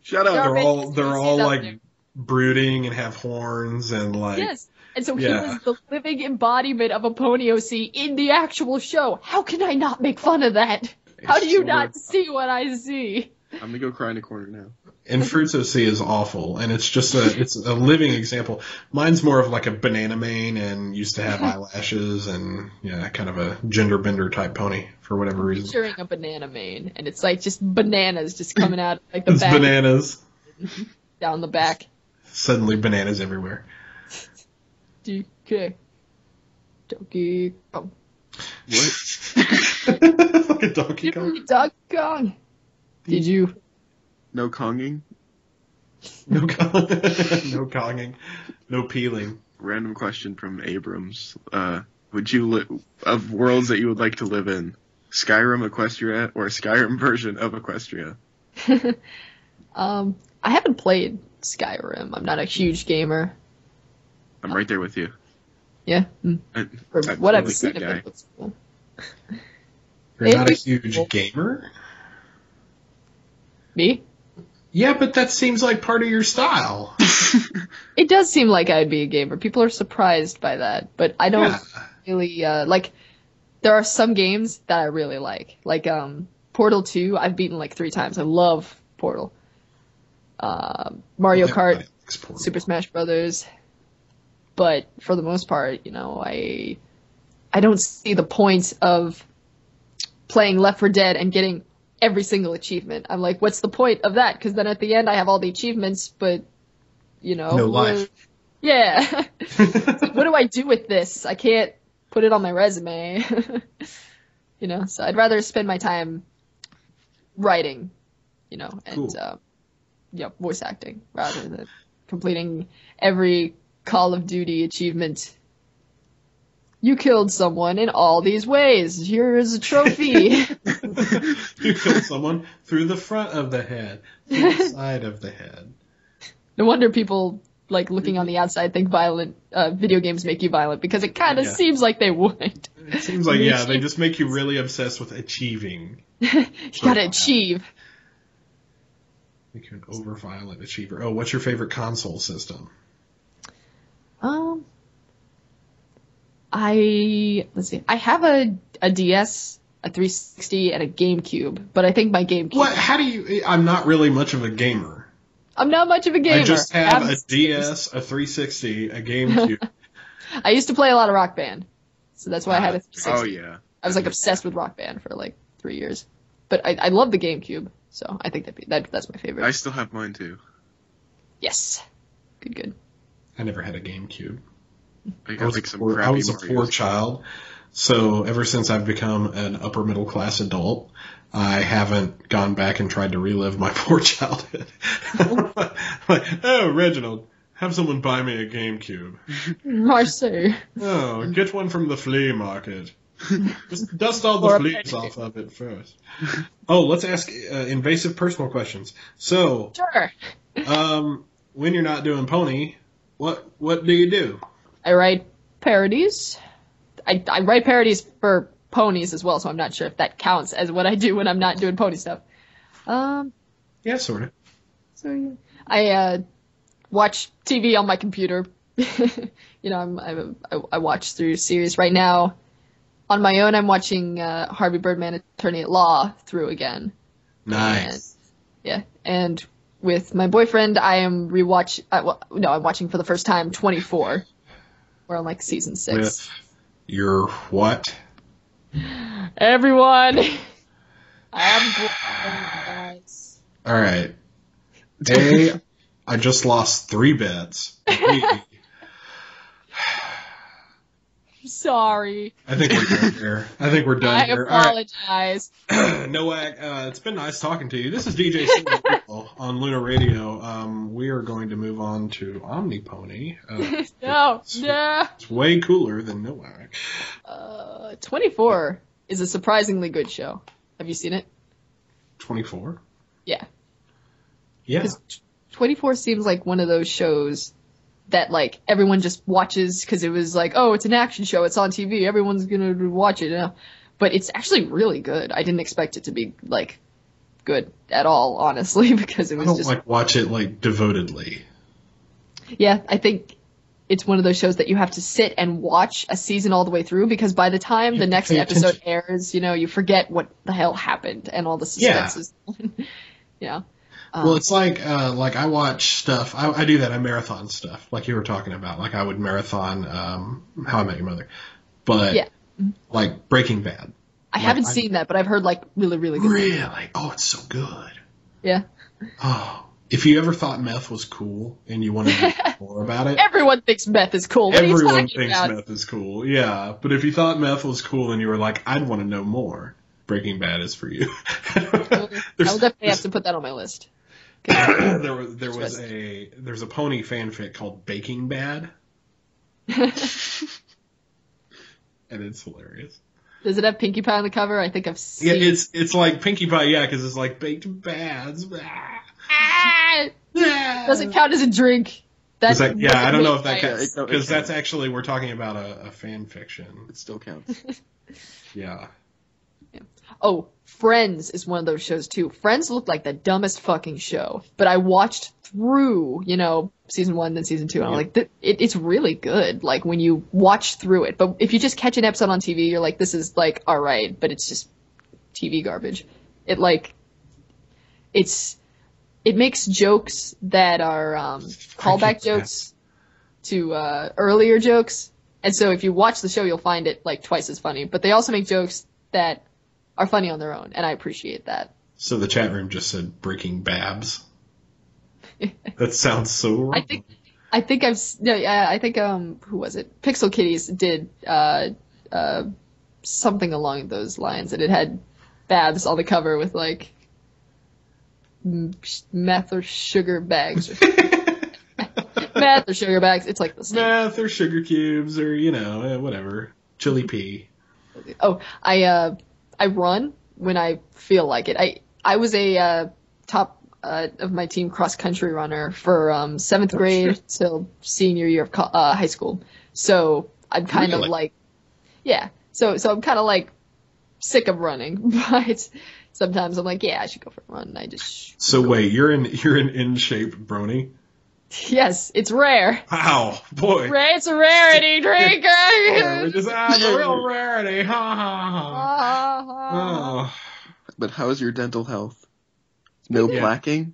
Shut up. They're all like brooding and have horns and like. Yes. And so he was the living embodiment of a pony OC in the actual show. How can I not make fun of that? How do you not see what I see? I'm gonna go cry in a corner now. And Fruits OC is awful, and it's just it's a living example. Mine's more of like a banana mane and used to have eyelashes and kind of a gender bender type pony for whatever reason. Picturing a banana mane, and it's like just bananas just coming out like the it's back. Bananas down the back. Suddenly bananas everywhere. DK. Donkey Kong. What? Like a Donkey Kong? Donkey Kong. Did you? No Konging? No Konging. No peeling. Random question from Abrams. Would you of worlds that you would like to live in, Skyrim, Equestria, or a Skyrim version of Equestria? I haven't played Skyrim. I'm not a huge gamer. I'm right there with you. Yeah. For what I've seen of it, looks cool. You're not a huge gamer? Me? Yeah, but that seems like part of your style. It does seem like I'd be a gamer. People are surprised by that, but I don't really, like, there are some games that I really like. Like, Portal 2, I've beaten like 3 times. I love Portal. Mario Kart, Super Smash Brothers. But for the most part, I don't see the point of playing Left 4 Dead and getting every single achievement. I'm like, what's the point of that? Because then at the end I have all the achievements, but, no life. Yeah. Like, what do I do with this? I can't put it on my resume. So I'd rather spend my time writing, and, cool. Voice acting rather than completing every Call of Duty achievement. You killed someone in all these ways. Here is a trophy. You killed someone through the front of the head, through the side of the head. No wonder people, like, looking on the outside think video games make you violent, because it kind of seems like they would. It seems like, they just make you really obsessed with achieving. You gotta achieve. Make you an over-violent achiever. Oh, what's your favorite console system? Let's see. I have a DS, a 360, and a GameCube, but I think my GameCube. What? How do you? I'm not really much of a gamer. I'm not much of a gamer. I just have a DS, a 360, a GameCube. I used to play a lot of Rock Band, so that's why I had a 360. Oh yeah. I was like obsessed with Rock Band for like 3 years, but I love the GameCube, so I think that's my favorite. I still have mine too. Yes. Good. I never had a GameCube. I was a poor child, so ever since I've become an upper middle class adult, I haven't gone back and tried to relive my poor childhood. Like, oh, Reginald, have someone buy me a GameCube. I see. Oh, get one from the flea market. Just dust all the fleas off of it first. Oh, let's ask invasive personal questions. So, sure. When you're not doing pony, what do you do? I write parodies. I write parodies for ponies as well, so I'm not sure if that counts as what I do when I'm not doing pony stuff. Yeah, sort of. So yeah. I watch TV on my computer. I watch through series right now. On my own, I'm watching Harvey Birdman, Attorney at Law through again. Nice. And with my boyfriend, I am I'm watching for the first time 24. We're on like season 6. With your what? Everyone! I have guys. Alright. I just lost 3 bets. sorry. I think we're done here. I here. apologize. All right. Nowack, it's been nice talking to you. This is DJ on Luna Radio. We are going to move on to Omnipony. No. It's way cooler than Nowack. 24 is a surprisingly good show. Have you seen it? 24? Yeah. Yeah. 24 seems like one of those shows that, like, everyone just watches because it was like, oh, it's an action show, it's on TV, everyone's gonna watch it, you know? But it's actually really good. I didn't expect it to be, like, good at all, honestly, because it was just... I don't, watch it, devotedly. Yeah, I think it's one of those shows that you have to sit and watch a season all the way through, because by the time the next episode airs, you forget what the hell happened and all the suspense is... Yeah. Well, it's like I watch stuff. I do that. I marathon stuff, like you were talking about. Like I would marathon How I Met Your Mother, but like Breaking Bad. I haven't seen that, but I've heard really, really good. Really? Oh, it's so good. Yeah. Oh, if you ever thought meth was cool and you wanted to know more about it, everyone thinks meth is cool. What everyone are you talking thinks about? meth is cool. Yeah, but if you thought meth was cool and you were like, I'd want to know more, Breaking Bad is for you. I will definitely have to put that on my list. There's a pony fanfic called Baking Bad, and it's hilarious. Does it have Pinkie Pie on the cover? I think I've seen. Yeah, it's like Pinkie Pie, yeah, because it's like baked bads. Doesn't count as a drink. I don't know if that counts, because that's actually we're talking about a fan fiction. It still counts. Yeah. Oh, Friends is one of those shows too. Friends looked like the dumbest fucking show, but I watched through, season 1, then season 2, and I'm like, it's really good, like, when you watch through it. But if you just catch an episode on TV, you're like, this is, like, alright, but it's just TV garbage. It makes jokes that are, callback jokes to, earlier jokes, and so if you watch the show, you'll find it, like, twice as funny. But they also make jokes that are funny on their own, and I appreciate that. So the chat room just said Breaking Babs. That sounds so wrong. I think who was it? Pixel Kitties did something along those lines, and it had Babs on the cover with like meth or sugar bags. Meth or sugar bags. It's like the same. Meth or sugar cubes or whatever. Chili pea. Oh, I run when I feel like it. I was a top of my team cross country runner for 7th grade till senior year of high school. So I'm kind of like, yeah. So I'm kind of like sick of running, but sometimes I'm like, yeah, I should go for a run. And I just. So wait, you're an in shape brony? Yes, it's rare. Wow, boy. It's a rarity, drink. We're just a real rarity. Ha ha ha. But how's your dental health? No plaquing?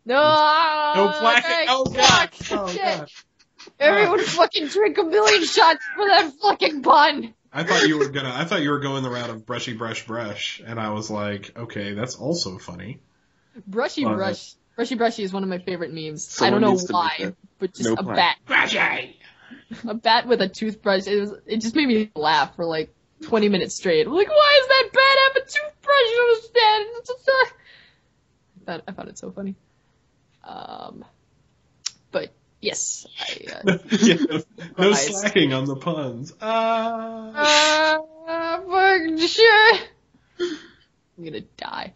No plaquing. Oh god. Oh god. Everyone fucking drink a million shots for that fucking bun. I thought you were going the route of brushy brush, and I was like, okay, that's also funny. Brushy brushy is one of my favorite memes. I don't know why, but just a bat. Brushy! A bat with a toothbrush. It just made me laugh for like 20 minutes straight. I'm like, why does that bat have a toothbrush on his head? I found it so funny. But yes, no slacking on the puns. Fucking shit. I'm gonna die.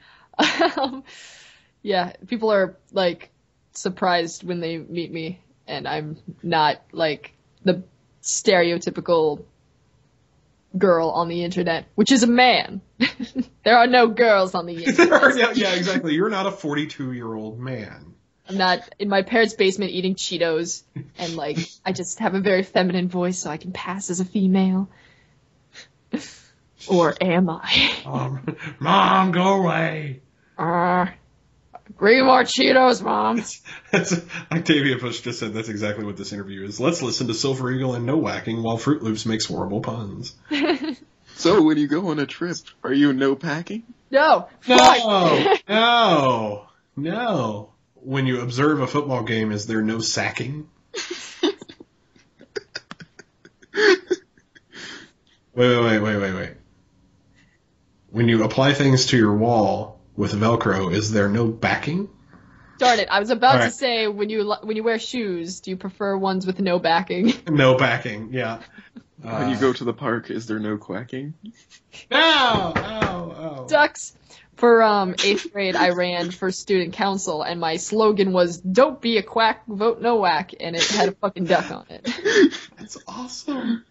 Yeah, people are, like, surprised when they meet me, and I'm not, like, the stereotypical girl on the internet, which is a man. There are no girls on the internet. Yeah, exactly. You're not a 42-year-old man. I'm not in my parents' basement eating Cheetos, and, like, I just have a very feminine voice so I can pass as a female. Or am I? Mom, go away. Bring more Cheetos, Mom. That's Octavia Bush just said that's exactly what this interview is. Let's listen to Silver Eagle and Nowacking while Frewtlewps makes horrible puns. So when you go on a trip, are you no packing? No. No. When you observe a football game, is there no sacking? Wait. When you apply things to your wall with Velcro, is there no backing? Darn it! I was about All right. to say when you wear shoes, do you prefer ones with no backing? No backing. Yeah. When you go to the park, is there no quacking? Ow! Ducks. For 8th grade, I ran for student council, and my slogan was "Don't be a quack, vote Nowacking," and it had a fucking duck on it. That's awesome.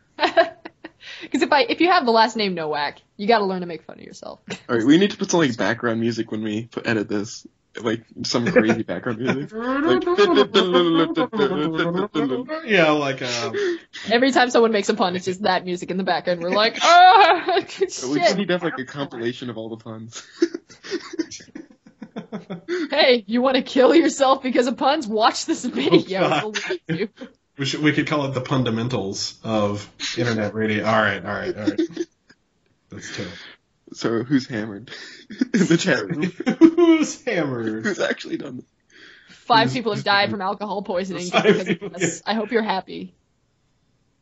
Because if you have the last name Nowacking, you got to learn to make fun of yourself. All right, we need to put some like background music when we edit this, like some crazy background music. Yeah, like Every time someone makes a pun, it's just that music in the background. We're like, oh, We shit. need to have like a compilation of all the puns. Hey, you want to kill yourself because of puns? Watch this video. God. It'll lead you. we could call it the fundamentals of internet radio. All right. That's terrible. So who's hammered in the chat room? Who's hammered? Who's actually done this? 5 people have died from alcohol poisoning just because of us. I hope you're happy.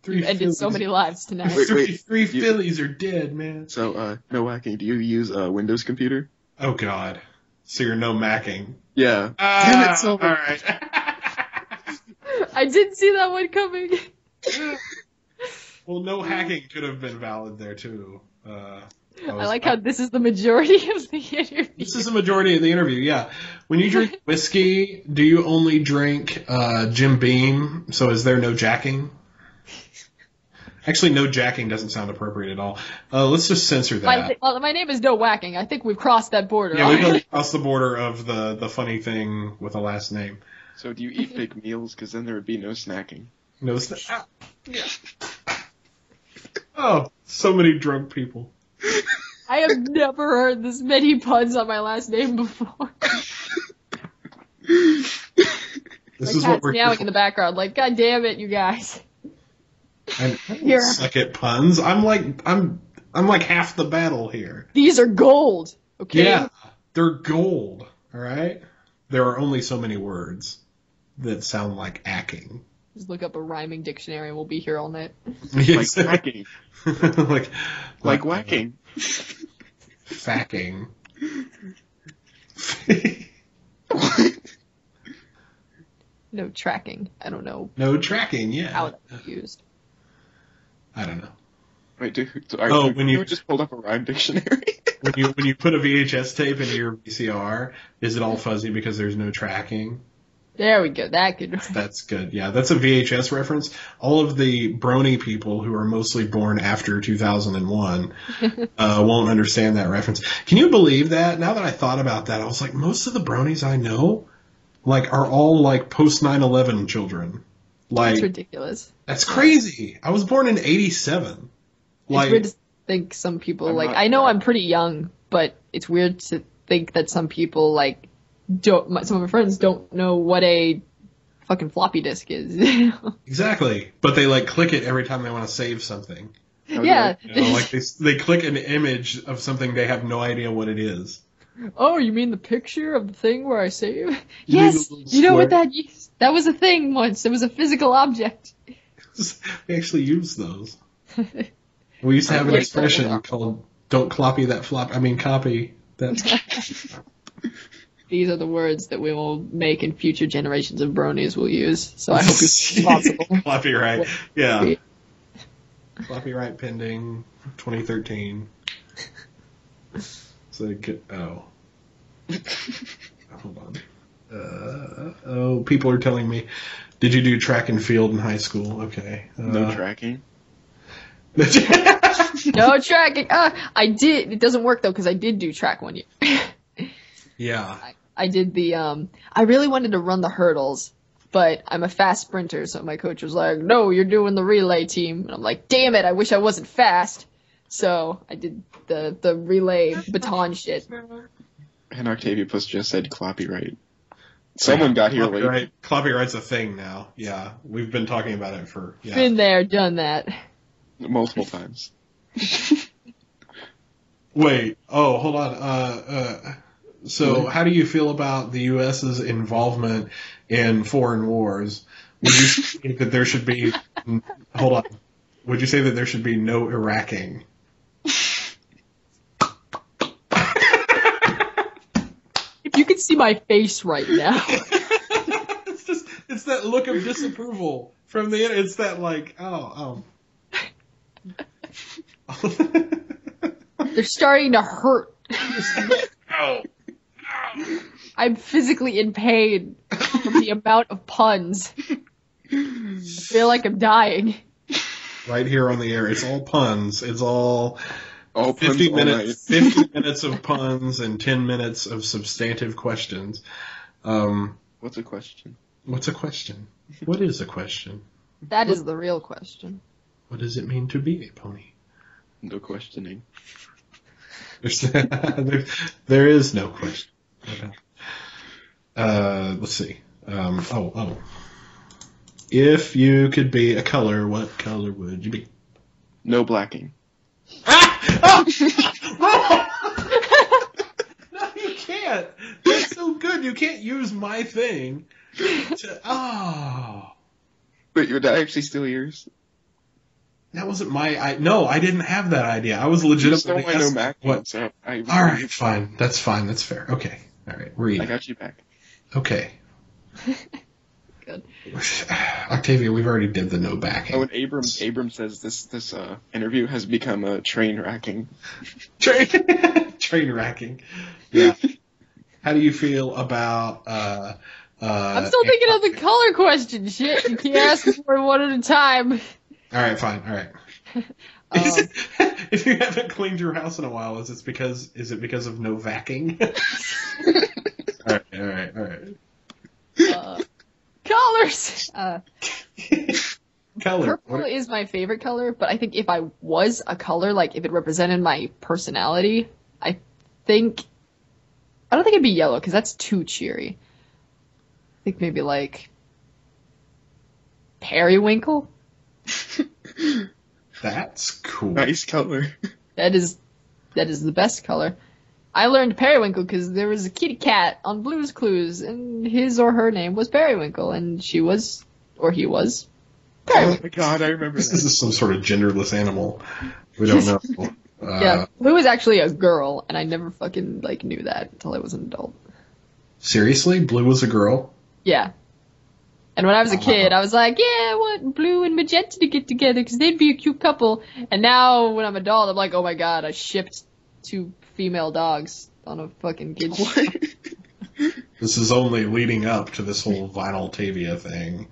You ended so many lives tonight. Wait, Three Phillies are dead, man. So, Nowacking, do you use a Windows computer? Oh God. So you're no macking. Yeah. Damn it, Silver. All right. I didn't see that one coming. Well, no hacking could have been valid there too. I like how this is the majority of the interview. This is the majority of the interview, yeah. When you drink whiskey, do you only drink Jim Beam? So is there no jacking? Actually, no jacking doesn't sound appropriate at all. Let's just censor that. My name is Nowacking. I think we've crossed that border. Yeah, we've already crossed the border of the funny thing with a last name. So do you eat big meals? Because then there would be no snacking. No yeah. Oh, so many drunk people. I have never heard this many puns on my last name before. This My is what cat's we're meowing in the background, like, God damn it, you guys. I Here. suck at puns. I'm like half the battle here. These are gold, okay? Yeah, they're gold. All right. There are only so many words that sound like acking. Just look up a rhyming dictionary and we'll be here all night. Like whacking. like whacking. Facking. No tracking. I don't know No tracking, yeah. how that's used. I don't know. Wait, dude. When you just pulled up a rhyme dictionary. when you put a VHS tape into your VCR, is it all fuzzy because there's no tracking? There we go. That could. That's good. Yeah, that's a VHS reference. All of the brony people who are mostly born after 2001 won't understand that reference. Can you believe that? Now that I thought about that, I was like, most of the bronies I know, like, are all like post 9/11 children. Like, That's ridiculous. That's crazy. I was born in '87. Like, it's weird to think some people I know I'm pretty young, but it's weird to think that some people some of my friends don't know what a fucking floppy disk is. exactly. But they click it every time they want to save something. Yeah. They click an image of something they have no idea what it is. Oh, you mean the picture of the thing where I save? You Yes, mean the you know what square? that was a thing once. It was a physical object. We actually use those. We used to have an expression called "Don't copy that flop." I mean, copy that. These are the words that we will make and future generations of bronies will use. So I hope you're responsible. Copyright, yeah. Copyright pending 2013. So good. Oh. Hold on. People are telling me, did you do track and field in high school? Okay. No tracking. No tracking. I did. It doesn't work though because I did do track one year. Yeah. I did the. I really wanted to run the hurdles, but I'm a fast sprinter, so my coach was like, "No, you're doing the relay team." And I'm like, "Damn it! I wish I wasn't fast." So I did the relay baton shit. And Octavius just said copyright. Someone got here late. Copyright's a thing now. Yeah, we've been talking about it for. Yeah. Been there, done that. Multiple times. Wait. Oh, hold on. So how do you feel about the U.S.'s involvement in foreign wars? Would you think that there should be... Hold on. Would you say that there should be no Iraqing? If you could see my face right now. It's that look of disapproval from the internet. It's that like, oh. They're starting to hurt. Ow. I'm physically in pain from the amount of puns. I feel like I'm dying. Right here on the air. It's all puns. It's all 50 minutes, 50 minutes of puns and 10 minutes of substantive questions. What's a question? What's a question? What is a question? That is the real question. What does it mean to be a pony? No questioning. There is no question. Let's see. If you could be a color, what color would you be? No blacking. No, you can't. That's so good. You can't use my thing to. But would that actually steal yours? That wasn't my. No, I didn't have that idea. I was You legitimately. stole my no Mac. What? So All right, fine. That's fine. That's fair. Okay. All right. Read. I got you back. Okay. Good. Octavia, we've already did the no backing. Oh, and Abram says this interview has become a train racking. Train racking. Yeah. How do you feel about I'm still thinking of the color question. Shit, you can't ask me for one at a time. All right, fine. All right. If you haven't cleaned your house in a while, is it because of no vacuuming? All right. Colors. Color. Purple is my favorite color, but I think if I was a color, like if it represented my personality, I don't think it'd be yellow because that's too cheery. I think maybe like periwinkle. That's cool. Nice color. That is the best color. I learned periwinkle because there was a kitty cat on Blue's Clues, and his or her name was Periwinkle, and she was, or he was, Oh my god, I remember This that. is some sort of genderless animal. We don't know. Yeah, Blue was actually a girl, and I never fucking knew that until I was an adult. Seriously? Blue was a girl? Yeah. And when I was a kid, I was like, yeah, I want Blue and Magenta to get together because they'd be a cute couple. And now, when I'm an adult, I'm like, oh my god, I shipped 2 female dogs on a fucking kid show. This is only leading up to this whole Vinyl Tavia thing.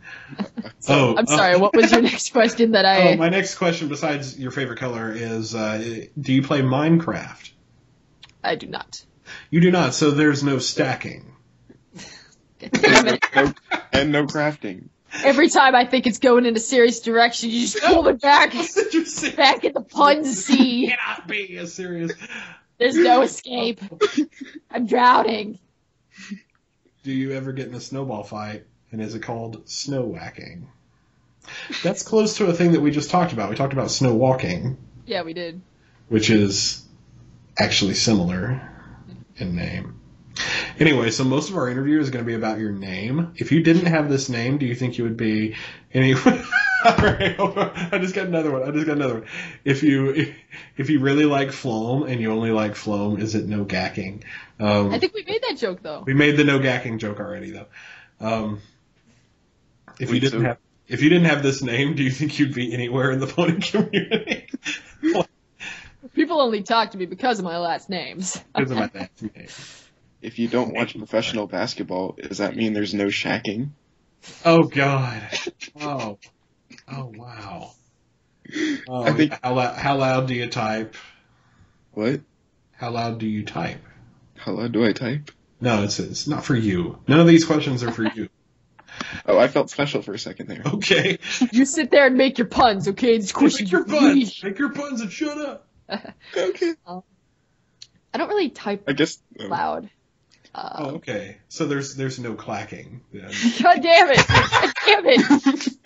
I'm sorry, what was your next question that I... Oh, my next question, besides your favorite color, is do you play Minecraft? I do not. You do not, so there's no stacking. Damn it. And no crafting. Every time I think it's going in a serious direction, you just pull it back. Back in the pun sea. Cannot be a serious... There's no escape. I'm drowning. Do you ever get in a snowball fight, and is it called snow whacking? That's close to a thing that we just talked about. We talked about snow walking. Yeah, we did. Which is actually similar in name. Anyway, so most of our interview is going to be about your name. If you didn't have this name, do you think you would be any... Alright, hold on. I just got another one. If you really like Floam and you only like Floam, is it no gacking? I think we made that joke, though. We made the no gacking joke already, though. If you didn't have this name, do you think you'd be anywhere in the pony community? People only talk to me because of my last names. Because of my last name. If you don't watch professional basketball, does that mean there's no shacking? Oh God. Oh wow. Oh, I think. How loud do you type? What? How loud do you type? How loud do I type? No, it's not for you. None of these questions are for you. Oh, I felt special for a second there. Okay. You sit there and make your puns, okay? These questions Make your puns and shut up. Okay. I don't really type I guess. loud. Okay. So there's no clacking. Then. God damn it! God damn it!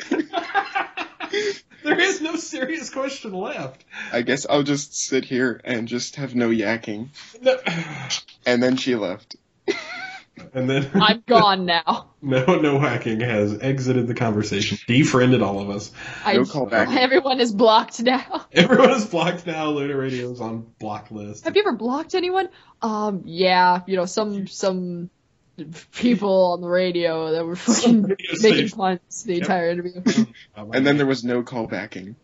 There is no serious question left. I guess I'll just sit here and just have no yakking. No. And then she left. And then I'm gone now. Nowacking has exited the conversation, defriended all of us. No callback. Everyone is blocked now. Everyone is blocked now. Lunar Radio is on block list. Have you ever blocked anyone? Yeah, some people on the radio that were fucking radio making station. puns the entire interview. And then there was no callbacking.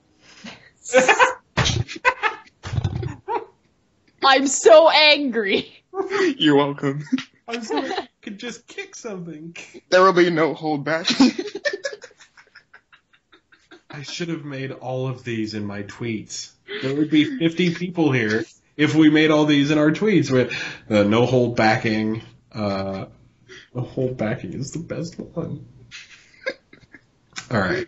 I'm so angry. You're welcome. I'm sorry, I could just kick something. There will be no holdback. I should have made all of these in my tweets. There would be 50 people here if we made all these in our tweets with no hold backing. No hold backing is the best one. All right.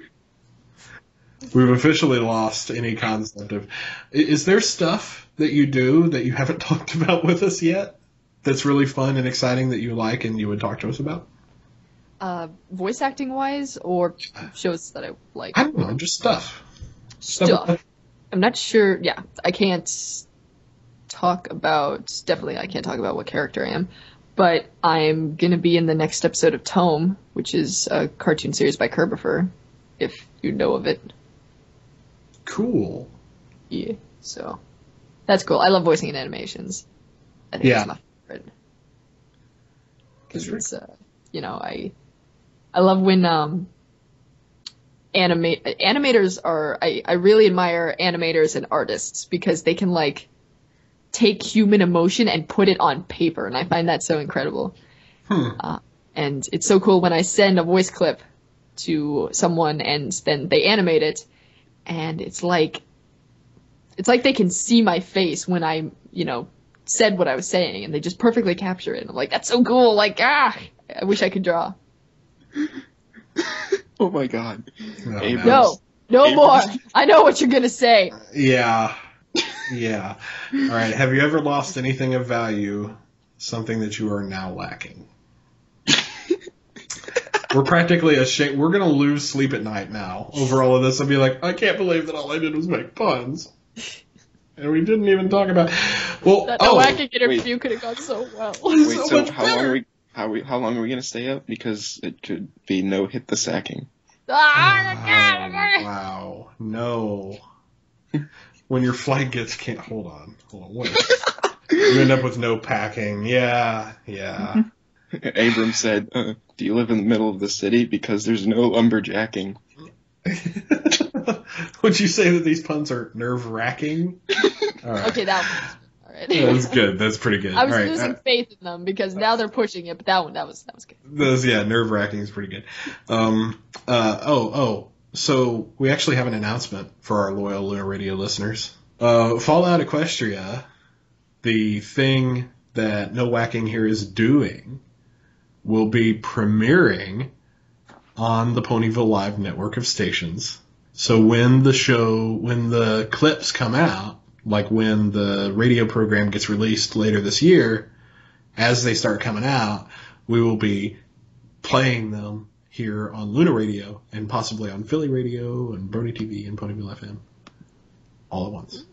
We've officially lost any concept of... Is there stuff that you do that you haven't talked about with us yet that's really fun and exciting that you like and you would talk to us about? Voice acting wise, or shows that I like? I don't know, just stuff. Stuff. I'm not sure. Yeah, I can't talk about. Definitely, I can't talk about what character I am. But I'm gonna be in the next episode of Tome, which is a cartoon series by Kerbifer, if you know of it. Cool. Yeah. So that's cool. I love voicing in animations. I think it's my favorite. Because it's I love when animators are. I really admire animators and artists because they can like take human emotion and put it on paper, and I find that so incredible. And it's so cool when I send a voice clip to someone and then they animate it, and it's like they can see my face when I said what I was saying, and they just perfectly capture it. And I'm like, that's so cool. Like, I wish I could draw. Oh my god. No more. I know what you're gonna say. Yeah. All right. Have you ever lost anything of value? Something that you are now lacking? We're practically ashamed. We're gonna lose sleep at night now over all of this. I'll be like, I can't believe that all I did was make puns, and we didn't even talk about. Well, that Nowacking interview could have gone so well. Wait, so how long are we gonna stay up? Because it could be no hit the sacking. Wow. No. When your flight gets hold on. Wait. You end up with no packing. Yeah. Abram said, do you live in the middle of the city? Because there's no lumberjacking. Would you say that these puns are nerve-wracking? All right. Okay, that one's all right. That's good. That's pretty good. I was all right. losing faith in them because now they're pushing it, but that was good. Nerve-wracking is pretty good. So we actually have an announcement for our loyal Lunar Radio listeners. Fallout Equestria, the thing that Nowacking here is doing, will be premiering on the Ponyville Live network of stations. So when the clips come out, like when the radio program gets released later this year, as they start coming out, we will be playing them here on Lunar Radio and possibly on Philly Radio and Brony TV and Ponyville FM all at once.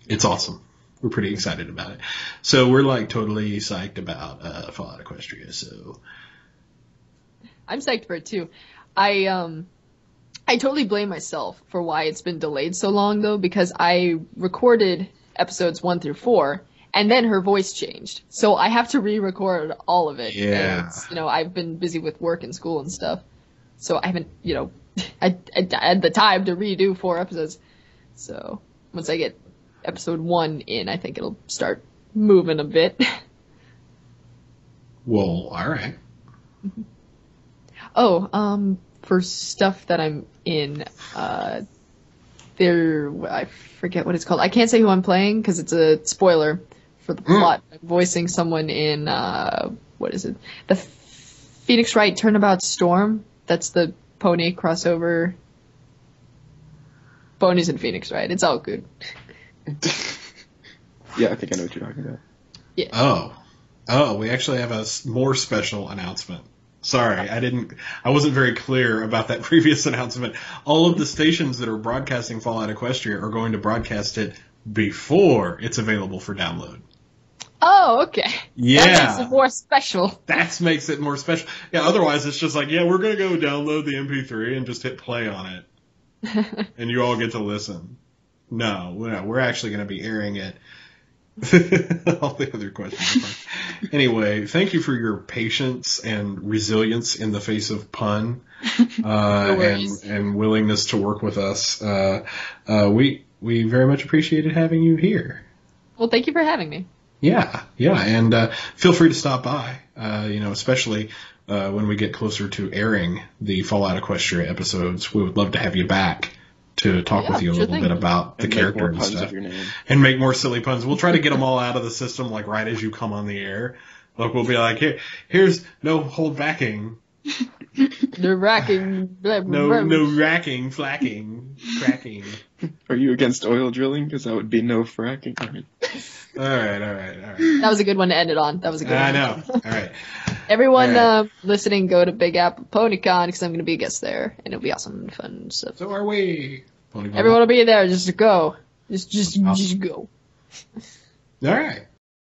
It's awesome. We're pretty excited about it. So we're like totally psyched about Fallout Equestria. So I'm psyched for it too. I totally blame myself for why it's been delayed so long though, because I recorded episodes 1 through 4 and then her voice changed. So I have to re-record all of it. Yeah. And, I've been busy with work and school and stuff. So I haven't, I had the time to redo 4 episodes. So once I get episode 1 in, I think it'll start moving a bit. Well, all right. For stuff that I'm in, I forget what it's called. I can't say who I'm playing because it's a spoiler for the plot. I'm voicing someone in, what is it? The Phoenix Wright Turnabout Storm. That's the pony crossover. Ponies and Phoenix Wright. It's all good. Yeah, I think I know what you're talking about. Yeah. Oh, we actually have a more special announcement. Sorry, I wasn't very clear about that previous announcement. All of the stations that are broadcasting Fallout Equestria are going to broadcast it before it's available for download. Oh, okay. Yeah. That makes it more special. That makes it more special. Yeah, otherwise it's just like, yeah, we're going to go download the MP3 and just hit play on it. And you all get to listen. No, we're actually going to be airing it. All the other questions are fine. Anyway, thank you for your patience and resilience in the face of pun, and willingness to work with us. We very much appreciated having you here. Well, thank you for having me. Yeah, and feel free to stop by. Especially when we get closer to airing the Fallout Equestria episodes, we would love to have you back to talk with you a little bit about the character and stuff. And make more silly puns. We'll try to get them all out of the system, like right as you come on the air. Like we'll be like, here's no hold backing. No racking. No racking, flacking, cracking. Are you against oil drilling? Because that would be no fracking. All right. That was a good one to end it on. That was a good one. I know. All right. Everyone listening, go to Big Apple PonyCon because I'm going to be a guest there, and it'll be awesome and fun. So are we. Everyone will be there. Just go. Just go. All right.